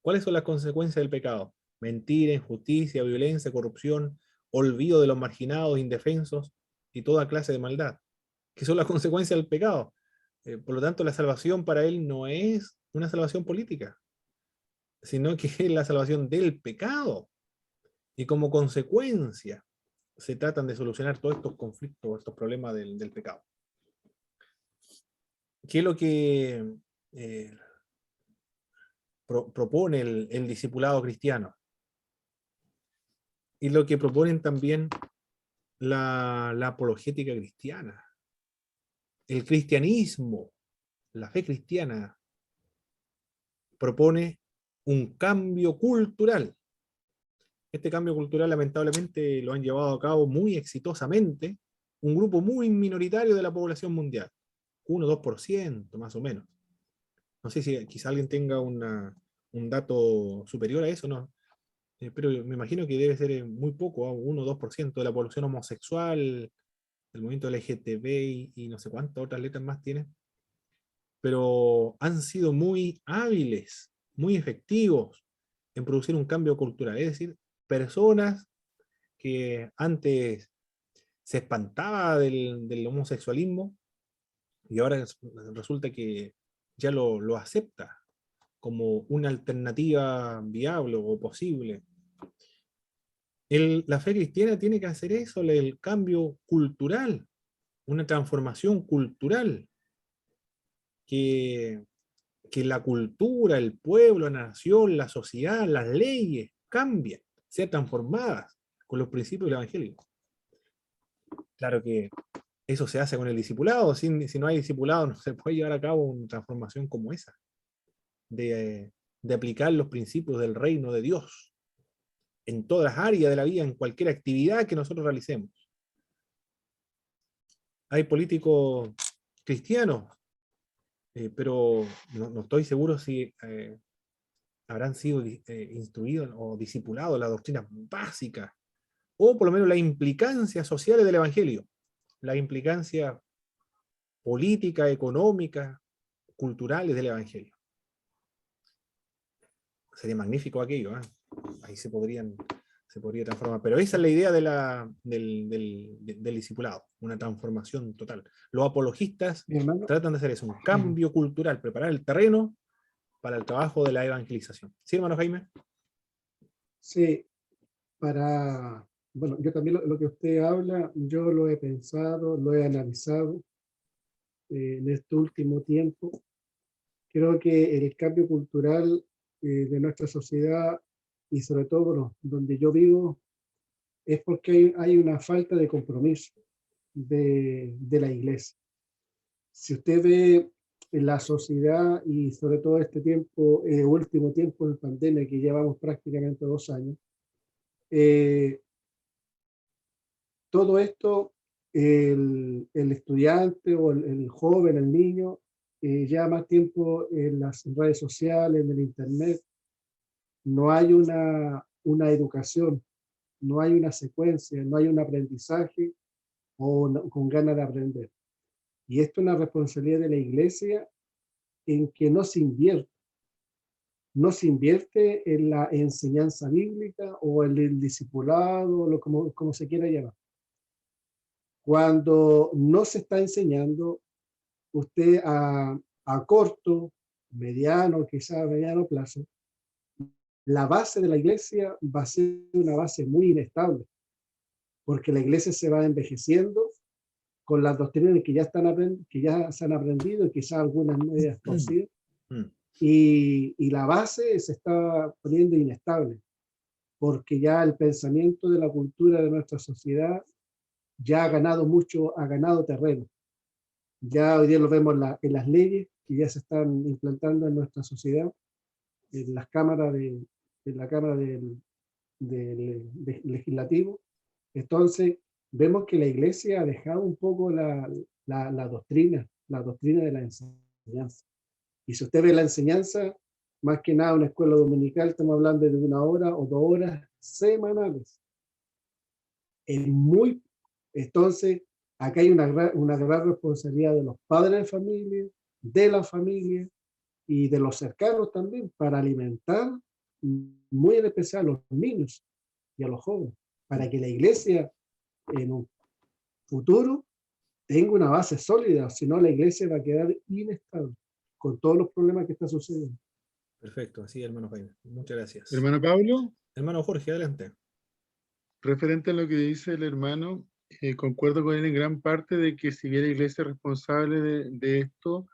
Speaker 1: ¿Cuáles son las consecuencias del pecado? Mentira, injusticia, violencia, corrupción, olvido de los marginados, indefensos y toda clase de maldad, que son las consecuencias del pecado. Por lo tanto, la salvación para él no es una salvación política, sino que es la salvación del pecado. Y como consecuencia, se tratan de solucionar todos estos conflictos, estos problemas del pecado. ¿Qué es lo que propone el discipulado cristiano? Y lo que proponen también la apologética cristiana. El cristianismo, la fe cristiana, propone un cambio cultural. Este cambio cultural lamentablemente lo han llevado a cabo muy exitosamente un grupo muy minoritario de la población mundial, 1-2% más o menos. No sé si quizá alguien tenga un dato superior a eso, ¿no? Pero me imagino que debe ser muy poco, 1-2% de la población homosexual, el movimiento LGTB y no sé cuántas otras letras más tiene. pero han sido muy hábiles, muy efectivos en producir un cambio cultural. Es decir, personas que antes se espantaba del homosexualismo y ahora resulta que ya lo acepta como una alternativa viable o posible. La fe cristiana tiene que hacer eso, el cambio cultural, una transformación cultural, que, que la cultura, el pueblo, la nación, la sociedad, las leyes cambien, sean transformadas con los principios del Evangelio. Claro que eso se hace con el discipulado, si no hay discipulado no se puede llevar a cabo una transformación como esa, de aplicar los principios del reino de Dios en todas las áreas de la vida, en cualquier actividad que nosotros realicemos. Hay políticos cristianos, pero no estoy seguro si habrán sido instruidos o discipulados las doctrinas básicas, o por lo menos las implicancias sociales del Evangelio, las implicancias políticas, económicas, culturales del Evangelio. Sería magnífico aquello, ¿eh? Ahí se podría transformar. Pero esa es la idea del discipulado, una transformación total. Los apologistas
Speaker 5: Mi hermano,
Speaker 1: tratan de hacer eso, un cambio cultural, preparar el terreno para el trabajo de la evangelización. ¿Sí, hermano Jaime?
Speaker 5: sí, bueno, yo también lo que usted habla, yo lo he pensado, lo he analizado en este último tiempo. Creo que el cambio cultural de nuestra sociedad y sobre todo, bueno, donde yo vivo, es porque hay una falta de compromiso de la iglesia. Si usted ve en la sociedad y sobre todo este tiempo, último tiempo de pandemia que llevamos prácticamente 2 años, todo esto, el estudiante o el joven, el niño, lleva más tiempo en las redes sociales, en el internet. No hay una educación, no hay una secuencia, no hay un aprendizaje con ganas de aprender. Y esto es una responsabilidad de la iglesia en que no se invierte en la enseñanza bíblica o en el discipulado, como se quiera llamar. Cuando no se está enseñando, usted a corto, mediano, quizá mediano plazo, la base de la iglesia va a ser una base muy inestable, porque la iglesia se va envejeciendo con las doctrinas que ya se han aprendido y quizás algunas medias torcidas, y la base se está poniendo inestable, porque ya el pensamiento de la cultura de nuestra sociedad ya ha ganado terreno. Ya hoy día lo vemos en las leyes que ya se están implantando en nuestra sociedad, en las cámaras en la Cámara del Legislativo. Entonces, vemos que la iglesia ha dejado un poco la doctrina de la enseñanza. Y si usted ve la enseñanza, más que nada una escuela dominical, estamos hablando de 1 hora o 2 horas semanales. Entonces, acá hay una gran responsabilidad de los padres de familia, de la familia y de los cercanos también, para alimentar muy en especial a los niños y a los jóvenes, para que la iglesia en un futuro tenga una base sólida, si no la iglesia va a quedar inestable con todos los problemas que está sucediendo.
Speaker 1: Perfecto, así, hermano Jaime. Muchas gracias.
Speaker 3: Hermano Pablo,
Speaker 1: Hermano Jorge, adelante.
Speaker 3: referente a lo que dice el hermano, concuerdo con él en gran parte de que si bien la iglesia es responsable de esto,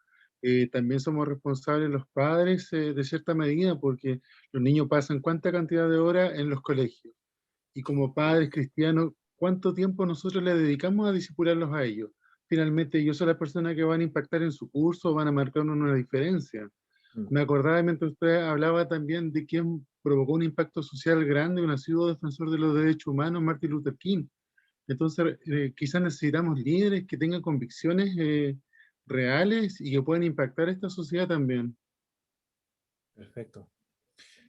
Speaker 3: también somos responsables los padres de cierta medida, porque los niños pasan cuánta cantidad de horas en los colegios. Y como padres cristianos, ¿cuánto tiempo nosotros le dedicamos a discipularlos a ellos? Finalmente, ellos son las personas que van a impactar en su curso, van a marcar una diferencia. Me acordaba mientras usted hablaba también de quién provocó un impacto social grande, un asiduo defensor de los derechos humanos, Martin Luther King. Entonces, quizás necesitamos líderes que tengan convicciones reales y que puedan impactar a esta sociedad también.
Speaker 1: Perfecto.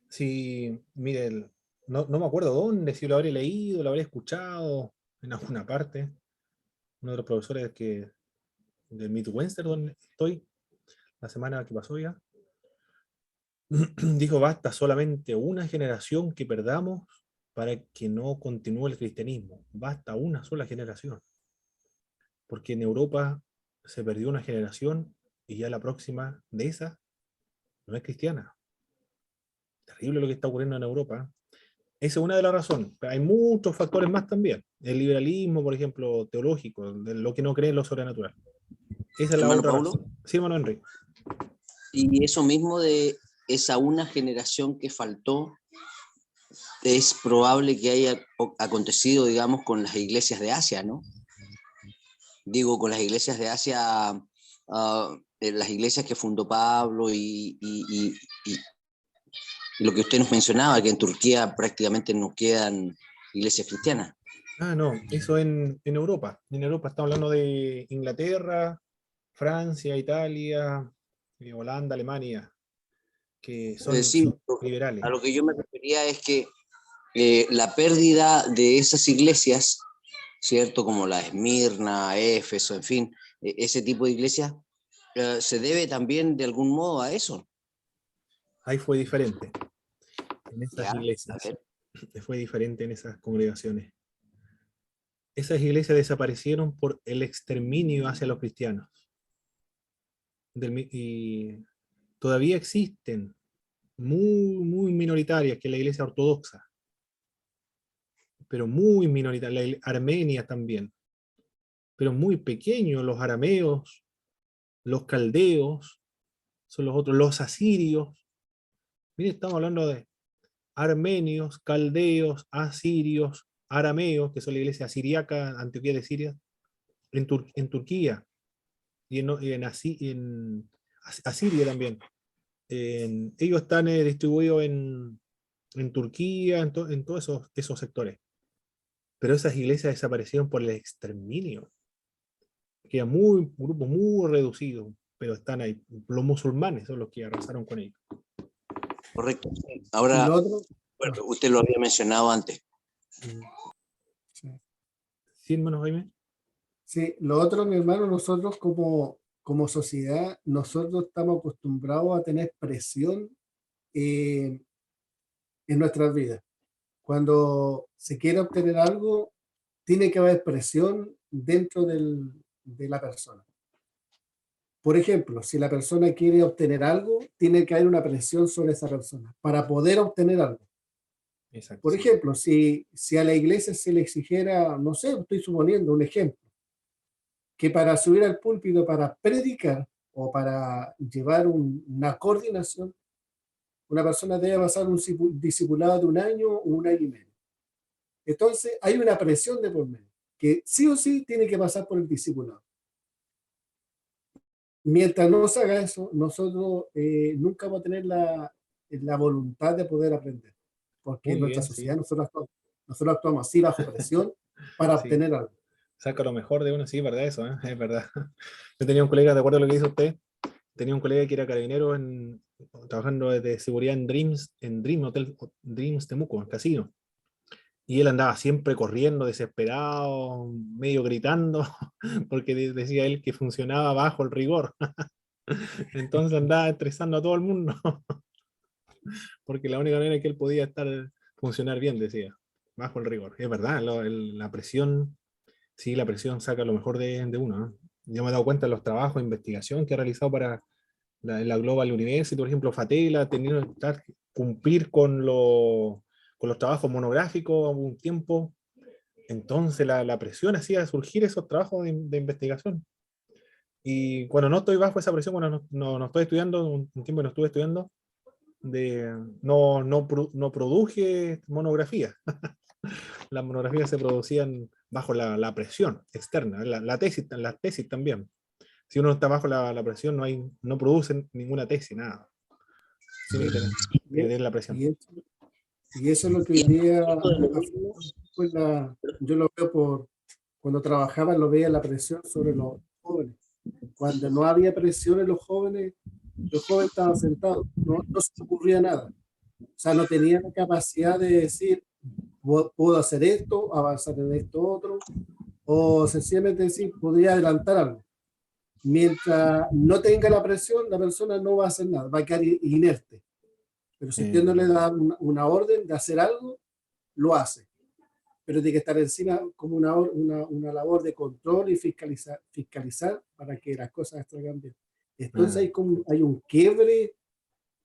Speaker 1: Sí, mire, no me acuerdo dónde, si lo habré leído, lo habré escuchado en alguna parte. Uno de los profesores del Midwestern donde estoy la semana que pasó ya, dijo, basta solamente una generación que perdamos para que no continúe el cristianismo. Basta una sola generación. Porque en Europa se perdió una generación y ya la próxima de esa no es cristiana. Terrible lo que está ocurriendo en Europa. Esa es una de las razones. Pero hay muchos factores más también. El liberalismo, por ejemplo, teológico, de lo que no cree en lo sobrenatural. Esa es la
Speaker 2: Hermano
Speaker 1: otra
Speaker 2: Paulo,
Speaker 1: razón. Sí, hermano Henry.
Speaker 2: y eso mismo de esa una generación que faltó, es probable que haya acontecido, digamos, con las iglesias de Asia, ¿no? Digo, con las iglesias de Asia, las iglesias que fundó Pablo y lo que usted nos mencionaba, que en Turquía prácticamente no quedan iglesias cristianas.
Speaker 1: Ah, no, eso en Europa. En Europa estamos hablando de Inglaterra, Francia, Italia, Holanda, Alemania, que
Speaker 2: Sí,
Speaker 1: son liberales.
Speaker 2: a lo que yo me refería es que la pérdida de esas iglesias, ¿cierto? Como la Esmirna, Éfeso, en fin, ese tipo de iglesias, se debe también de algún modo a eso.
Speaker 1: Ahí fue diferente en esas
Speaker 2: Ya, a
Speaker 1: iglesias.
Speaker 2: ver.
Speaker 1: Fue diferente en esas congregaciones. Esas iglesias desaparecieron por el exterminio hacia los cristianos. Y todavía existen muy minoritarias, que es la iglesia ortodoxa, pero muy minoritaria, Armenia también, pero muy pequeños, los arameos, los caldeos, son los otros, los asirios. Miren, estamos hablando de armenios, caldeos, asirios, arameos, que son la iglesia siriaca, Antioquía de Siria, en Turquía, y en Asiria también. Ellos están distribuidos en Turquía, en todos esos sectores. Pero esas iglesias desaparecieron por el exterminio. Queda un grupo muy reducido, pero están ahí. Los musulmanes son los que arrasaron con ellos.
Speaker 2: Correcto.
Speaker 5: Y
Speaker 2: Ahora,
Speaker 5: lo otro,
Speaker 2: bueno, usted lo había mencionado antes.
Speaker 5: sí.
Speaker 1: ¿Sí, hermano Jaime?
Speaker 5: Sí, lo otro, mi hermano, nosotros como sociedad, nosotros estamos acostumbrados a tener presión en nuestras vidas. Cuando se quiere obtener algo, tiene que haber presión dentro de la persona. Por ejemplo, si la persona quiere obtener algo, tiene que haber una presión sobre esa persona para poder obtener algo.
Speaker 1: Exacto.
Speaker 5: Por ejemplo, si a la iglesia se le exigiera, no sé, estoy suponiendo un ejemplo, que para subir al púlpito, para predicar o para llevar una coordinación, una persona debe pasar un discipulado de 1 año o 1 año y medio. Entonces, hay una presión de por medio, que sí o sí tiene que pasar por el discipulado. Mientras no se haga eso, nosotros nunca vamos a tener la voluntad de poder aprender, porque en
Speaker 1: Muy
Speaker 5: nuestra
Speaker 1: bien,
Speaker 5: sociedad
Speaker 1: sí.
Speaker 5: nosotros actuamos así bajo presión para
Speaker 1: Sí.
Speaker 5: obtener algo.
Speaker 1: Saca lo mejor de uno, sí, verdad eso, ¿eh? Es verdad. Yo tenía un colega, de acuerdo a lo que dice usted, tenía un colega que era carabinero trabajando de seguridad en Dream Hotel, Dreams Temuco, en casino. Y él andaba siempre corriendo, desesperado, medio gritando, porque decía él que funcionaba bajo el rigor. Entonces andaba estresando a todo el mundo, porque la única manera que él podía funcionar bien, decía, bajo el rigor. Es verdad, la presión, sí, la presión saca lo mejor de uno, ¿no? Yo me he dado cuenta de los trabajos de investigación que he realizado para la Global University, por ejemplo, Fatela, teniendo que cumplir con los trabajos monográficos un tiempo. Entonces la presión hacía surgir esos trabajos de investigación. Y cuando no estoy bajo esa presión, cuando no estoy estudiando, un tiempo no estuve estudiando, no produje monografía. Las monografías se producían bajo la presión externa, las tesis también. Si uno está bajo la presión, no producen ninguna tesis, nada. Tiene que tener la presión.
Speaker 5: Y eso es lo que hoy día pues yo lo veo cuando trabajaba, lo veía la presión sobre los jóvenes. Cuando no había presión en los jóvenes estaban sentados, no se les ocurría nada. O sea, no tenían la capacidad de decir, puedo hacer esto, avanzar en esto otro, o sencillamente decir, podría adelantar algo. Mientras no tenga la presión, la persona no va a hacer nada, va a quedar inerte. Pero si usted no le da una orden de hacer algo, lo hace. Pero tiene que estar encima como una labor de control y fiscalizar para que las cosas salgan bien. Entonces hay un quiebre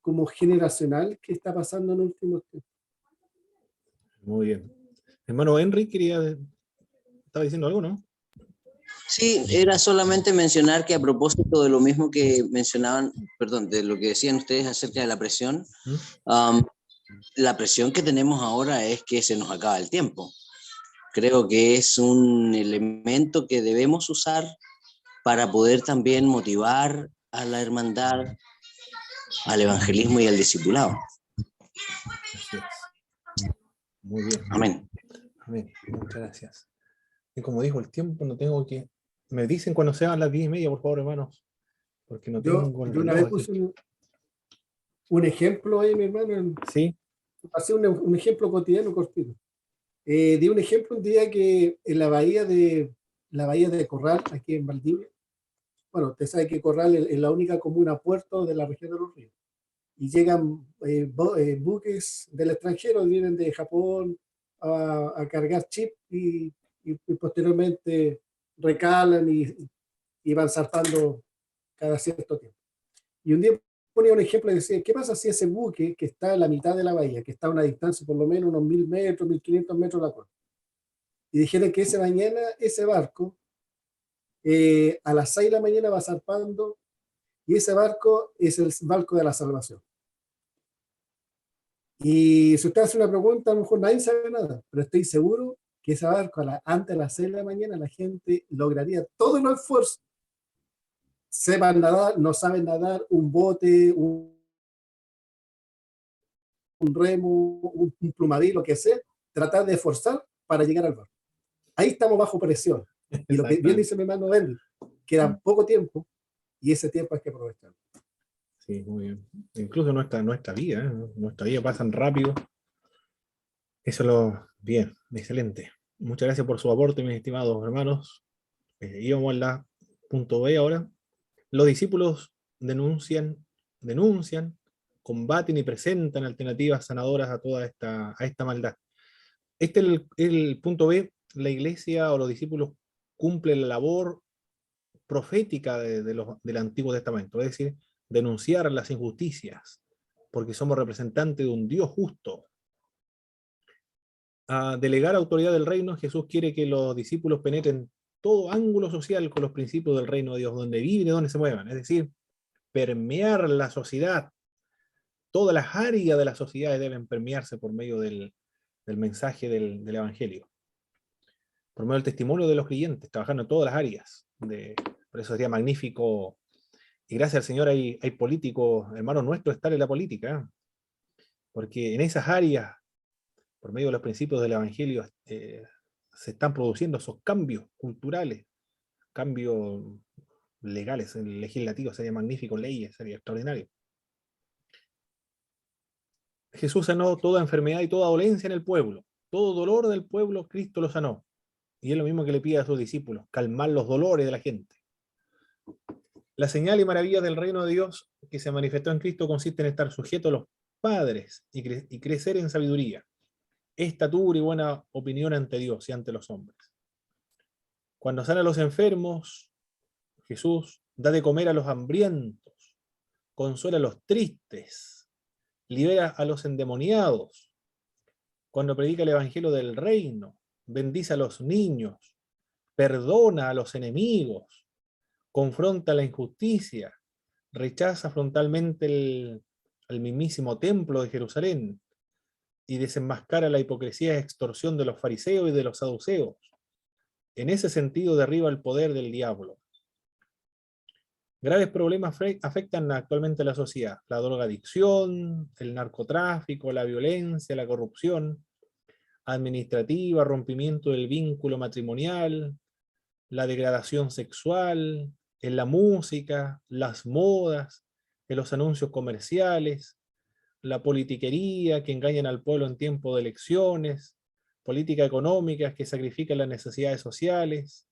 Speaker 5: como generacional que está pasando en últimos tiempos.
Speaker 1: Muy bien. Hermano Henry, estaba diciendo algo, ¿no?
Speaker 2: Sí, era solamente mencionar que a propósito de lo mismo que mencionaban, perdón, de lo que decían ustedes acerca de la presión, la presión que tenemos ahora es que se nos acaba el tiempo. Creo que es un elemento que debemos usar para poder también motivar a la hermandad, al evangelismo y al discipulado.
Speaker 1: Así es. Muy bien.
Speaker 2: Amén.
Speaker 1: Amén. Muchas gracias. Y como dijo, el tiempo no tengo que... Me dicen cuando sean las 10:30, por favor, hermanos. Porque no tengo el
Speaker 5: Yo una vez
Speaker 1: reloj aquí.
Speaker 5: puse un ejemplo ahí, mi hermano.
Speaker 1: Sí.
Speaker 5: Pasé un ejemplo cotidiano cortito. Di un ejemplo un día que en la bahía de Corral, aquí en Valdivia, bueno, usted sabe que Corral es la única comuna puerto de la región de los ríos. Y llegan buques del extranjero, vienen de Japón a cargar chip y posteriormente recalan y van zarpando cada cierto tiempo. Y un día ponía un ejemplo y decía, ¿qué pasa si ese buque que está en la mitad de la bahía, que está a una distancia por lo menos unos 1000 metros, 1500 metros de la costa, y dijeron que ese barco a las 6 de la mañana va zarpando y ese barco es el barco de la salvación? Y si usted hace una pregunta, a lo mejor nadie sabe nada, pero estoy seguro que ese barco antes de las 6 de la mañana la gente lograría todo el esfuerzo. Sepan nadar, no saben nadar, un bote, un remo, un plumaví, lo que sea, tratar de esforzar para llegar al barco. Ahí estamos bajo presión. Y lo que bien dice mi hermano Bendy, queda poco tiempo y ese tiempo hay que aprovecharlo.
Speaker 1: Sí, muy bien. Incluso nuestra vida, nuestra vida pasan rápido. Eso bien, excelente. Muchas gracias por su aporte, mis estimados hermanos. Íbamos a la punto B ahora. Los discípulos denuncian, combaten y presentan alternativas sanadoras a toda esta maldad. Este es el punto B. La iglesia o los discípulos cumplen la labor profética del Antiguo Testamento, es decir, denunciar las injusticias, porque somos representantes de un Dios justo. A delegar autoridad del reino, Jesús quiere que los discípulos penetren todo ángulo social con los principios del reino de Dios, donde viven y donde se muevan, es decir, permear la sociedad. Todas las áreas de la sociedad deben permearse por medio del mensaje del Evangelio, por medio del testimonio de los creyentes, trabajando en todas las áreas. Por eso sería magnífico, y gracias al Señor hay políticos, hermanos nuestros, están en la política, porque en esas áreas, por medio de los principios del Evangelio, se están produciendo esos cambios culturales, cambios legales, legislativos, sería magnífico, leyes, sería extraordinario. Jesús sanó toda enfermedad y toda dolencia en el pueblo. Todo dolor del pueblo, Cristo lo sanó. Y es lo mismo que le pide a sus discípulos, calmar los dolores de la gente. La señal y maravilla del reino de Dios que se manifestó en Cristo consiste en estar sujeto a los padres y crecer en sabiduría, estatura y buena opinión ante Dios y ante los hombres. Cuando sana a los enfermos, Jesús da de comer a los hambrientos, consuela a los tristes, libera a los endemoniados. Cuando predica el evangelio del reino, bendice a los niños, perdona a los enemigos, confronta la injusticia, rechaza frontalmente el mismísimo templo de Jerusalén y desenmascara la hipocresía y extorsión de los fariseos y de los saduceos. En ese sentido derriba el poder del diablo. Graves problemas afectan actualmente a la sociedad: la drogadicción, el narcotráfico, la violencia, la corrupción administrativa, rompimiento del vínculo matrimonial, la degradación sexual, en la música, las modas, en los anuncios comerciales, la politiquería que engañan al pueblo en tiempo de elecciones, políticas económicas que sacrifican las necesidades sociales,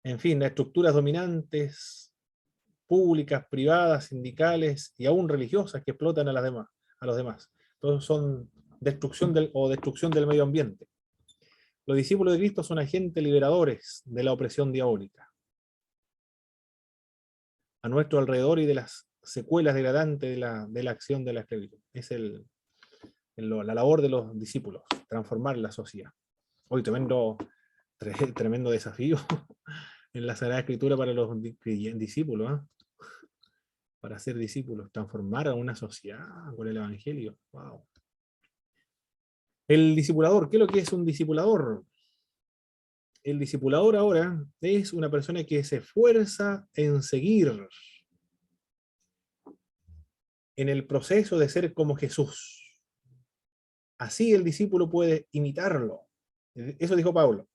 Speaker 1: En fin, las estructuras dominantes, públicas, privadas, sindicales y aún religiosas que explotan a los demás. Todos son destrucción del medio ambiente. Los discípulos de Cristo son agentes liberadores de la opresión diabólica a nuestro alrededor y de las secuelas degradantes de la acción de la esclavitud. Es la labor de los discípulos, transformar la sociedad. Hoy tremendo desafío en la Sagrada Escritura para los discípulos, ¿eh? Para ser discípulos, transformar a una sociedad con el Evangelio. Wow. El discipulador, ¿qué es lo que es un discipulador? El discipulador ahora es una persona que se esfuerza en seguir en el proceso de ser como Jesús. Así el discípulo puede imitarlo. Eso dijo Pablo.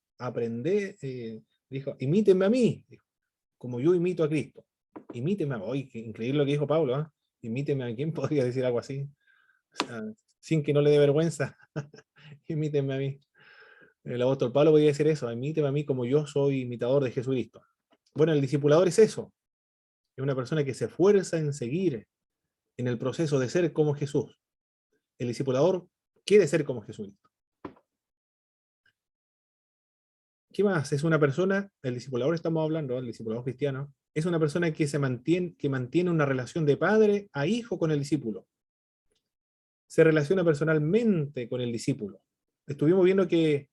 Speaker 1: Dijo, imítenme a mí, dijo, como yo imito a Cristo. Imíteme a mí. Oye, qué increíble lo que dijo Pablo, ¿eh? Imíteme a quién podría decir algo así. O sea, sin que no le dé vergüenza. Imíteme a mí. El apóstol Pablo podía decir eso, imíteme a mí como yo soy imitador de Jesucristo. Bueno, el discipulador es eso. Es una persona que se esfuerza en seguir en el proceso de ser como Jesús. El discipulador quiere ser como Jesucristo. ¿Qué más? Es una persona, el discipulador estamos hablando, el discipulador cristiano, es una persona que mantiene una relación de padre a hijo con el discípulo. Se relaciona personalmente con el discípulo. Estuvimos viendo que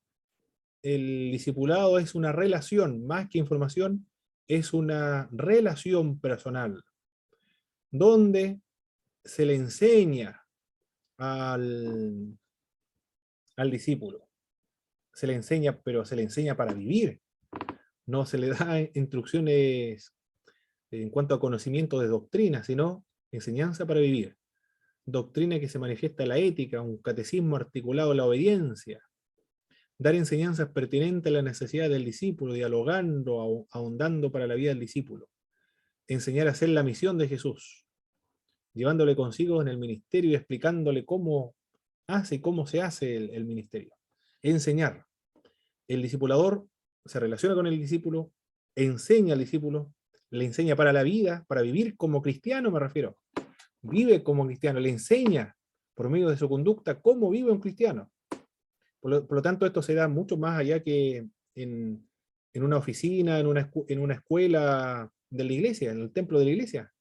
Speaker 1: el discipulado es una relación, más que información, es una relación personal, donde se le enseña al discípulo. Se le enseña, pero se le enseña para vivir. No se le da instrucciones en cuanto a conocimiento de doctrina, sino enseñanza para vivir. Doctrina que se manifiesta en la ética, un catecismo articulado en la obediencia. Dar enseñanzas pertinentes a la necesidad del discípulo, dialogando, ahondando para la vida del discípulo. Enseñar a hacer la misión de Jesús, llevándole consigo en el ministerio y explicándole cómo hace y cómo se hace el ministerio. Enseñar. El discipulador se relaciona con el discípulo, enseña al discípulo, le enseña para la vida, para vivir como cristiano, me refiero. Vive como cristiano, le enseña por medio de su conducta cómo vive un cristiano. Por lo tanto, esto se da mucho más allá que en una oficina, en una escuela de la iglesia, en el templo de la iglesia,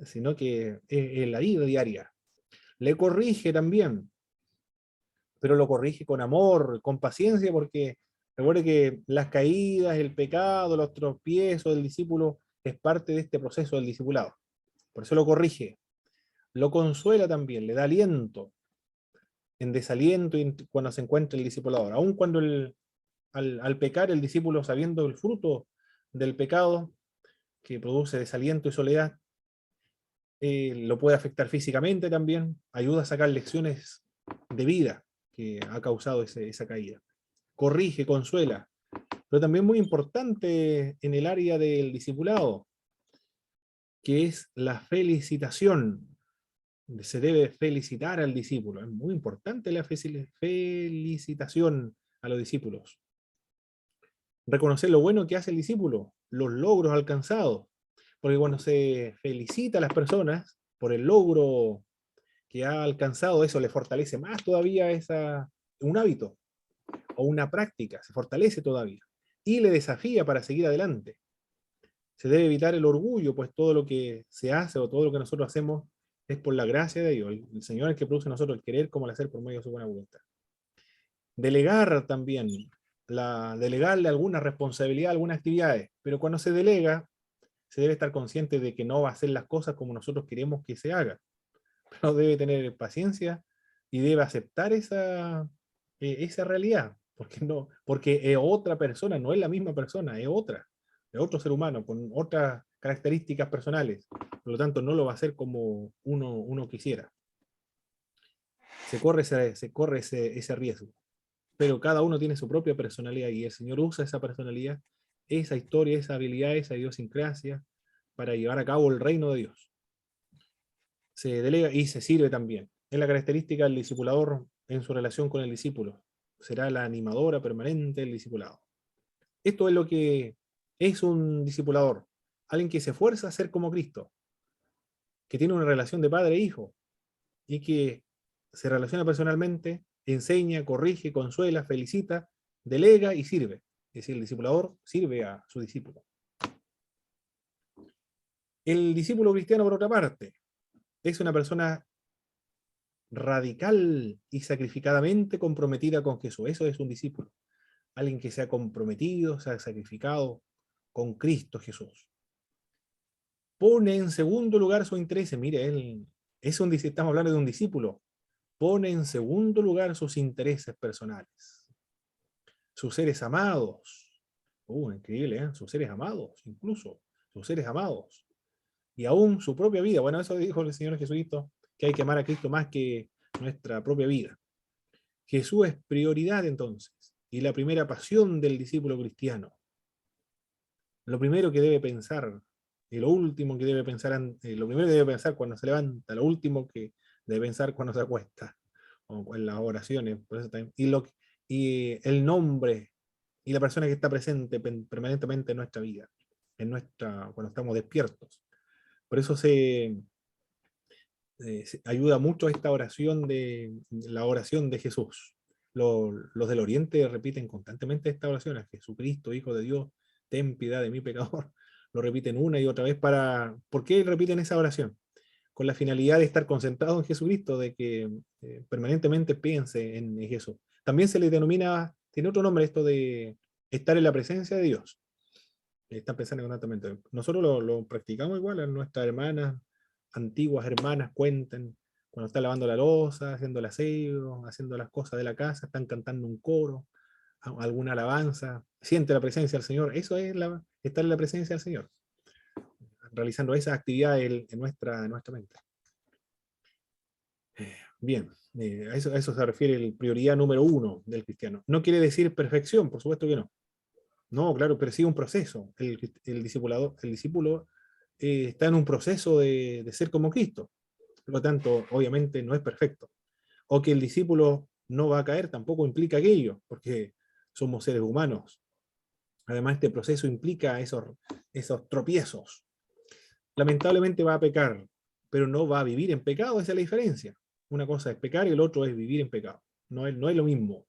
Speaker 1: sino que es en la vida diaria. Le corrige también, pero lo corrige con amor, con paciencia, porque recuerde que las caídas, el pecado, los tropiezos del discípulo es parte de este proceso del discipulado. Por eso lo corrige. Lo consuela también, le da aliento en desaliento y cuando se encuentra el discipulador. Aun cuando al pecar el discípulo, sabiendo el fruto del pecado que produce desaliento y soledad, lo puede afectar físicamente también, ayuda a sacar lecciones de vida que ha causado esa caída. Corrige, consuela, pero también muy importante en el área del discipulado, que es la felicitación. Se debe felicitar al discípulo. Es muy importante la felicitación a los discípulos. Reconocer lo bueno que hace el discípulo, los logros alcanzados. Porque cuando se felicita a las personas por el logro que ha alcanzado, eso le fortalece más todavía un hábito o una práctica, se fortalece todavía. Y le desafía para seguir adelante. Se debe evitar el orgullo, pues todo lo que se hace o todo lo que nosotros hacemos es por la gracia de Dios. El Señor es el que produce en nosotros el querer como el hacer por medio de su buena voluntad. Delegar también, delegarle alguna responsabilidad, algunas actividades, pero cuando se delega, se debe estar consciente de que no va a hacer las cosas como nosotros queremos que se haga. Pero debe tener paciencia y debe aceptar esa realidad, porque es otra persona, no es la misma persona, es otro ser humano, con otras características personales. Por lo tanto, no lo va a hacer como uno quisiera. Se corre ese riesgo. Pero cada uno tiene su propia personalidad y el Señor usa esa personalidad, esa historia, esa habilidad, esa idiosincrasia para llevar a cabo el reino de Dios. Se delega y se sirve también. Es la característica del discipulador en su relación con el discípulo. Será la animadora permanente del discipulado. Esto es lo que es un discipulador? Alguien que se esfuerza a ser como Cristo, que tiene una relación de padre e hijo, y que se relaciona personalmente, enseña, corrige, consuela, felicita, delega y sirve. Es decir, el discipulador sirve a su discípulo. El discípulo cristiano, por otra parte, es una persona radical y sacrificadamente comprometida con Jesús. Eso es un discípulo. Alguien que se ha comprometido, se ha sacrificado con Cristo Jesús. Pone en segundo lugar su interés. Mire, estamos hablando de un discípulo. Pone en segundo lugar sus intereses personales. Sus seres amados. Increíble, ¿eh? Sus seres amados, incluso. Sus seres amados. Y aún su propia vida. Bueno, eso dijo el Señor Jesucristo, que hay que amar a Cristo más que nuestra propia vida. Jesús es prioridad entonces, y la primera pasión del discípulo cristiano. Lo primero que debe pensar, y lo último que debe pensar, lo primero que debe pensar cuando se levanta, lo último que debe pensar cuando se acuesta, o en las oraciones, por eso también, y el nombre, y la persona que está presente permanentemente en nuestra vida, cuando estamos despiertos. Por eso se ayuda mucho a esta oración la oración de Jesús. Los del Oriente repiten constantemente esta oración: Jesucristo, Hijo de Dios, ten piedad de mi pecador. Lo repiten una y otra vez. ¿Por qué repiten esa oración? Con la finalidad de estar concentrado en Jesucristo, de que permanentemente piense en Jesús. También se le denomina, tiene otro nombre esto de estar en la presencia de Dios. Están pensando constantemente. Nosotros lo practicamos igual, a nuestras hermanas, antiguas hermanas, cuentan cuando están lavando la loza, haciendo el aseo, haciendo las cosas de la casa, están cantando un coro, alguna alabanza, siente la presencia del Señor. Eso es estar en la presencia del Señor, realizando esas actividades en nuestra mente. Bien, a eso se refiere el prioridad número 1 del cristiano. No quiere decir perfección, por supuesto que no. No, claro, pero sí un proceso. El discípulo está en un proceso de ser como Cristo. Por lo tanto, obviamente no es perfecto. O que el discípulo no va a caer tampoco implica aquello, porque somos seres humanos. Además, este proceso implica esos tropiezos. Lamentablemente va a pecar, pero no va a vivir en pecado, esa es la diferencia. Una cosa es pecar y el otro es vivir en pecado. No es lo mismo.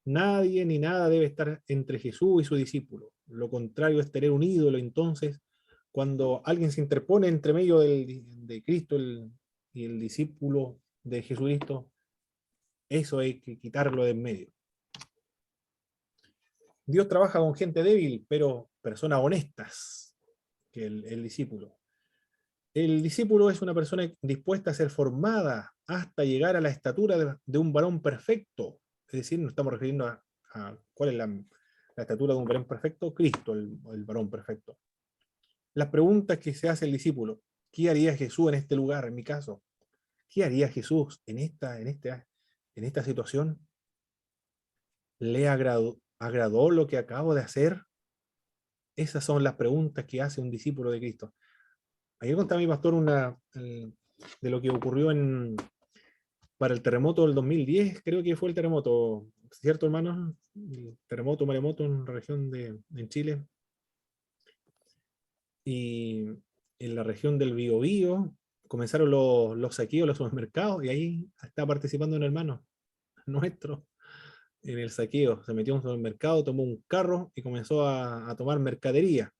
Speaker 1: Nadie ni nada debe estar entre Jesús y su discípulo. Lo contrario es tener un ídolo. Entonces, cuando alguien se interpone entre medio de Cristo y el discípulo de Jesucristo, eso hay que quitarlo de en medio. Dios trabaja con gente débil, pero personas honestas, que el discípulo. El discípulo es una persona dispuesta a ser formada hasta llegar a la estatura de un varón perfecto. Es decir, nos estamos refiriendo a cuál es la estatura de un varón perfecto: Cristo, el varón perfecto. Las preguntas que se hace el discípulo: ¿qué haría Jesús en este lugar, en mi caso? ¿Qué haría Jesús en esta situación? ¿Le agradó lo que acabo de hacer? Esas son las preguntas que hace un discípulo de Cristo. Ayer contaba mi pastor de lo que ocurrió para el terremoto del 2010, creo que fue el terremoto, ¿cierto, hermano? El terremoto, maremoto en la región en Chile. Y en la región del Biobío comenzaron los saqueos de los supermercados, y ahí está participando un hermano nuestro en el saqueo. Se metió a un supermercado, tomó un carro y comenzó a tomar mercadería,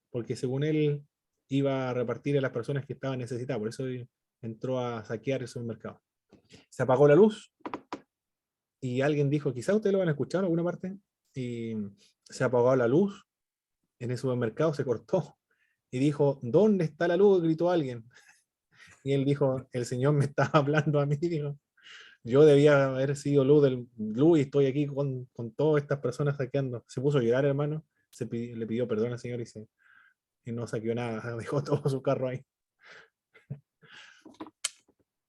Speaker 1: porque según él iba a repartir a las personas que estaban necesitadas. Por eso entró a saquear el supermercado. Se apagó la luz y alguien dijo, quizás ustedes lo van a escuchar en alguna parte, y se apagó la luz en el supermercado, se cortó, y dijo, ¿dónde está la luz?, gritó alguien. Y él dijo, el Señor me estaba hablando a mí, dijo. Yo debía haber sido luz y estoy aquí con todas estas personas saqueando. Se puso a llorar, hermano, le pidió perdón al Señor y no saqueó nada, dejó todo su carro ahí.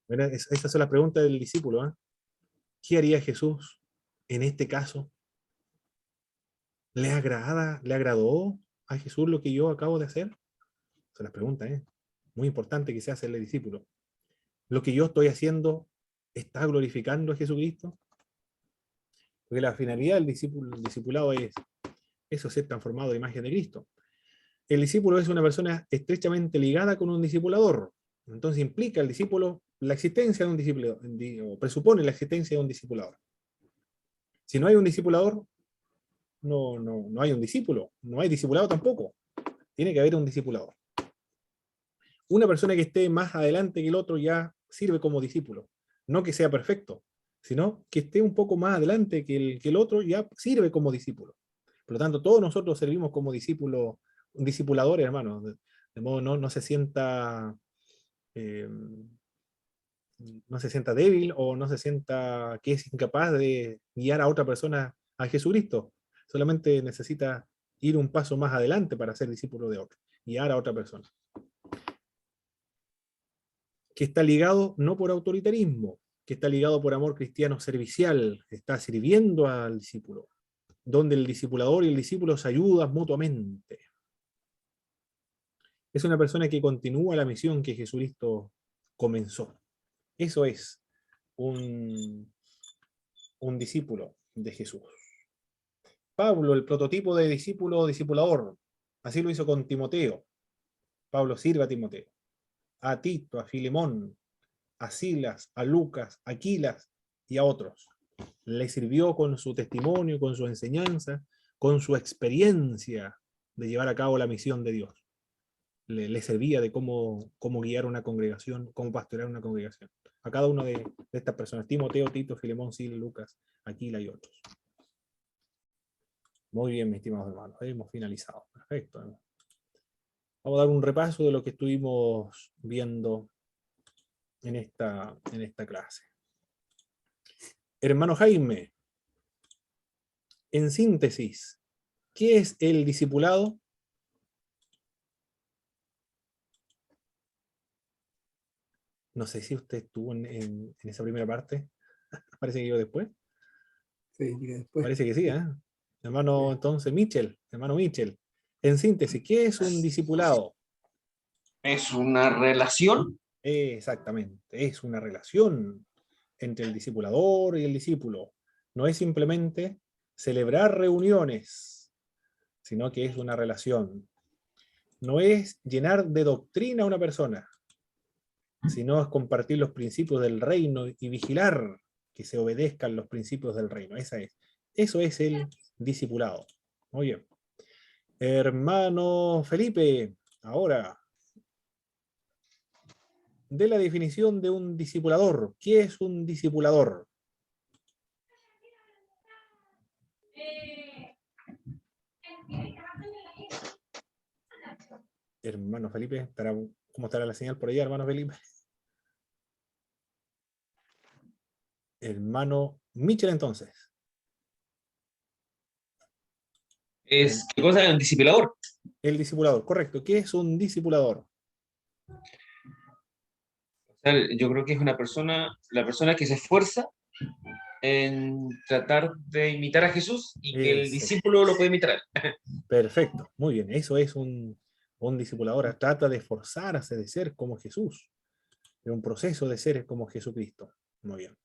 Speaker 1: Bueno, esas son las preguntas del discípulo, ¿eh? ¿Qué haría Jesús en este caso? ¿Le agradó a Jesús lo que yo acabo de hacer? Son las preguntas, ¿eh? Muy importante que se hace el discípulo. ¿Lo que yo estoy haciendo está glorificando a Jesucristo? Porque la finalidad del discipulado es Eso es ser transformado a imagen de Cristo. El discípulo es una persona estrechamente ligada con un discipulador. Entonces implica el discípulo la existencia de un discípulo, o presupone la existencia de un discipulador. Si no hay un discipulador, no hay un discípulo, no hay discipulado tampoco. Tiene que haber un discipulador. Una persona que esté más adelante que el otro ya sirve como discípulo. No que sea perfecto, sino que esté un poco más adelante que el otro ya sirve como discípulo. Por lo tanto, todos nosotros servimos como discípulos, discipuladores, hermanos. De modo no se sienta no se sienta débil o no se sienta que es incapaz de guiar a otra persona a Jesucristo. Solamente necesita ir un paso más adelante para ser discípulo de otro, guiar a otra persona. Que está ligado no por autoritarismo, que está ligado por amor cristiano servicial, está sirviendo al discípulo, donde el discipulador y el discípulo se ayudan mutuamente. Es una persona que continúa la misión que Jesucristo comenzó. Eso es un discípulo de Jesús. Pablo, el prototipo de discípulo o discipulador, así lo hizo con Timoteo. Pablo sirve a Timoteo, a Tito, a Filemón, a Silas, a Lucas, a Aquilas y a otros. Le sirvió con su testimonio, con su enseñanza, con su experiencia de llevar a cabo la misión de Dios. Le servía de cómo guiar una congregación, cómo pastorear una congregación. A cada una de estas personas, Timoteo, Tito, Filemón, Silas, Lucas, Aquila y otros. Muy bien, mis estimados hermanos, hemos finalizado. Perfecto. Vamos a dar un repaso de lo que estuvimos viendo en esta clase. Hermano Jaime, en síntesis, ¿qué es el discipulado? No sé si usted estuvo en esa primera parte. Parece que yo después.
Speaker 5: Sí, llegué después.
Speaker 1: Parece que sí, ¿eh? Hermano, entonces, hermano Mitchell. En síntesis, ¿qué es un discipulado?
Speaker 4: Es una relación.
Speaker 1: Exactamente, es una relación entre el discipulador y el discípulo. No es simplemente celebrar reuniones, sino que es una relación. No es llenar de doctrina a una persona, sino es compartir los principios del reino y vigilar que se obedezcan los principios del reino. Eso es el discipulado. Muy bien. Hermano Felipe, ahora, de la definición de un discipulador. ¿Qué es un discipulador? Hermano Felipe, ¿cómo estará la señal por allá, hermano Felipe? Hermano Mitchell, entonces.
Speaker 4: ¿Qué cosa es un discipulador?
Speaker 1: El discipulador, correcto. ¿Qué es un discipulador?
Speaker 4: O sea, yo creo que es la persona que se esfuerza en tratar de imitar a Jesús y que el discípulo lo puede imitar a él.
Speaker 1: Perfecto, muy bien. Eso es un discipulador. Trata de esforzarse de ser como Jesús. De un proceso de ser como Jesucristo. Muy bien.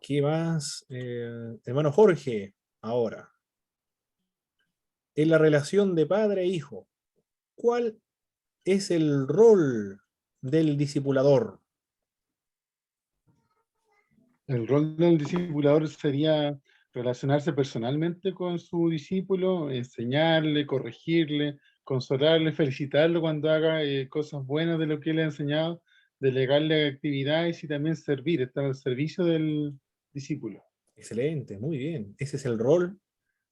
Speaker 1: ¿Qué más? Hermano Jorge, ahora. En la relación de padre e hijo, ¿cuál es el rol del discipulador?
Speaker 3: El rol del discipulador sería relacionarse personalmente con su discípulo, enseñarle, corregirle, consolarle, felicitarlo cuando haga cosas buenas de lo que él ha enseñado, delegarle actividades y también servir, estar al servicio del discípulo.
Speaker 1: Excelente, muy bien. Ese es el rol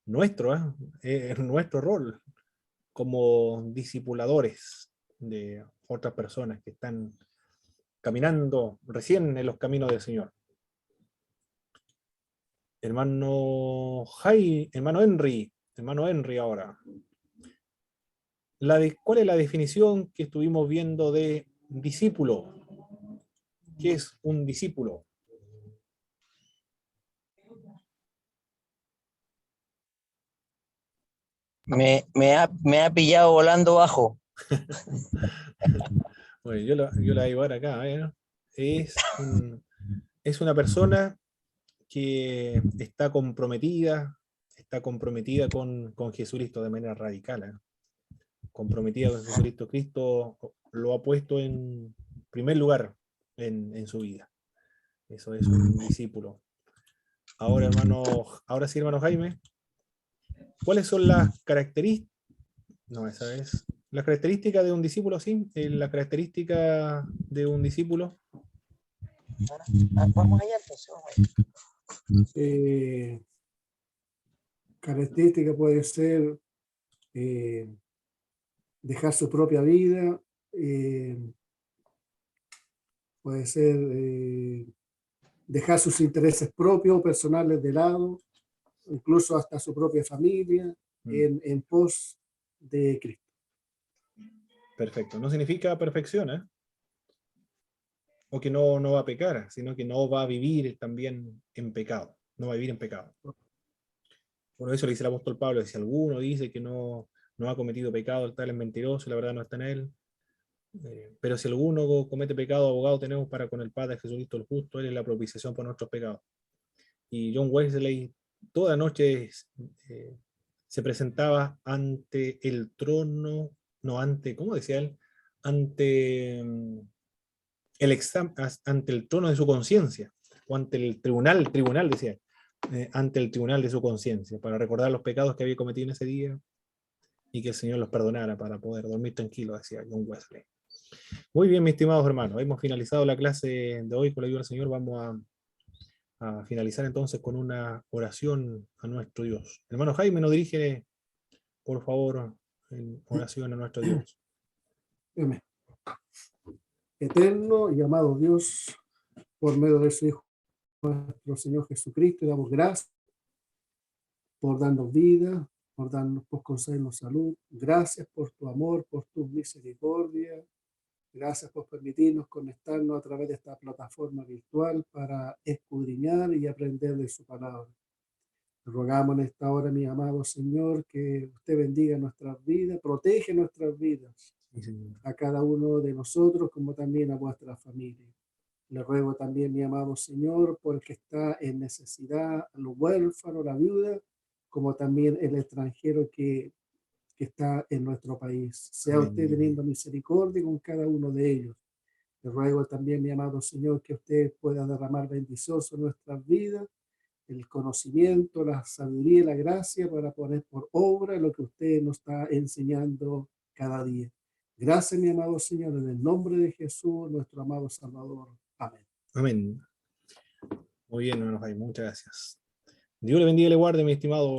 Speaker 1: nuestro, es nuestro rol como discipuladores de otras personas que están caminando recién en los caminos del Señor. Hermano Henry ahora. ¿Cuál es la definición que estuvimos viendo de discípulo? ¿Qué es un discípulo?
Speaker 2: Me ha pillado volando bajo.
Speaker 1: Bueno, yo la voy a llevar acá. Es una persona que está comprometida, está comprometida con Jesucristo de manera radical, ¿eh? Comprometida con Jesucristo. Cristo lo ha puesto en primer lugar en su vida. Eso es un discípulo. Ahora, ahora sí, hermano Jaime, ¿cuáles son las características? No, esa es. La característica de un discípulo, sí. La característica de un discípulo.
Speaker 2: Vamos allá entonces.
Speaker 5: Característica puede ser dejar su propia vida, puede ser dejar sus intereses propios, personales de lado, incluso hasta su propia familia, en pos de Cristo.
Speaker 1: Perfecto. No significa perfección, ¿eh? O que no va a pecar, sino que no va a vivir también en pecado. No va a vivir en pecado. Por eso le dice el apóstol Pablo, si alguno dice que no ha cometido pecado, el tal es mentiroso, la verdad no está en él. Pero si alguno comete pecado, abogado tenemos para con el Padre Jesucristo el justo, él es la propiciación por nuestros pecados. Y John Wesley toda noche se presentaba ante el trono, no ante, ¿cómo decía él? Ante ante el trono de su conciencia, o ante el tribunal decía, ante el tribunal de su conciencia, para recordar los pecados que había cometido en ese día y que el Señor los perdonara para poder dormir tranquilo, decía John Wesley. Muy bien, mis estimados hermanos, hemos finalizado la clase de hoy con la ayuda del Señor. Vamos a finalizar entonces con una oración a nuestro Dios. Hermano Jaime, nos dirige, por favor, en oración a nuestro Dios.
Speaker 5: Amén. Eterno y amado Dios, por medio de su Hijo, nuestro Señor Jesucristo, damos gracias por darnos vida, por concedernos salud. Gracias por tu amor, por tu misericordia. Gracias por permitirnos conectarnos a través de esta plataforma virtual para escudriñar y aprender de su palabra. Rogamos en esta hora, mi amado Señor, que usted bendiga nuestras vidas, protege nuestras vidas, a cada uno de nosotros, como también a vuestra familia. Le ruego también, mi amado Señor, por el que está en necesidad, a los huérfanos, la viuda, como también el extranjero que está en nuestro país. Sea usted teniendo misericordia con cada uno de ellos. Le ruego también, mi amado Señor, que usted pueda derramar bendición sobre nuestras vidas, el conocimiento, la sabiduría y la gracia para poner por obra lo que usted nos está enseñando cada día. Gracias, mi amado Señor, en el nombre de Jesús, nuestro amado Salvador. Amén.
Speaker 1: Amén. Muy bien, hermanos, muchas gracias. Dios le bendiga y le guarde, mi estimado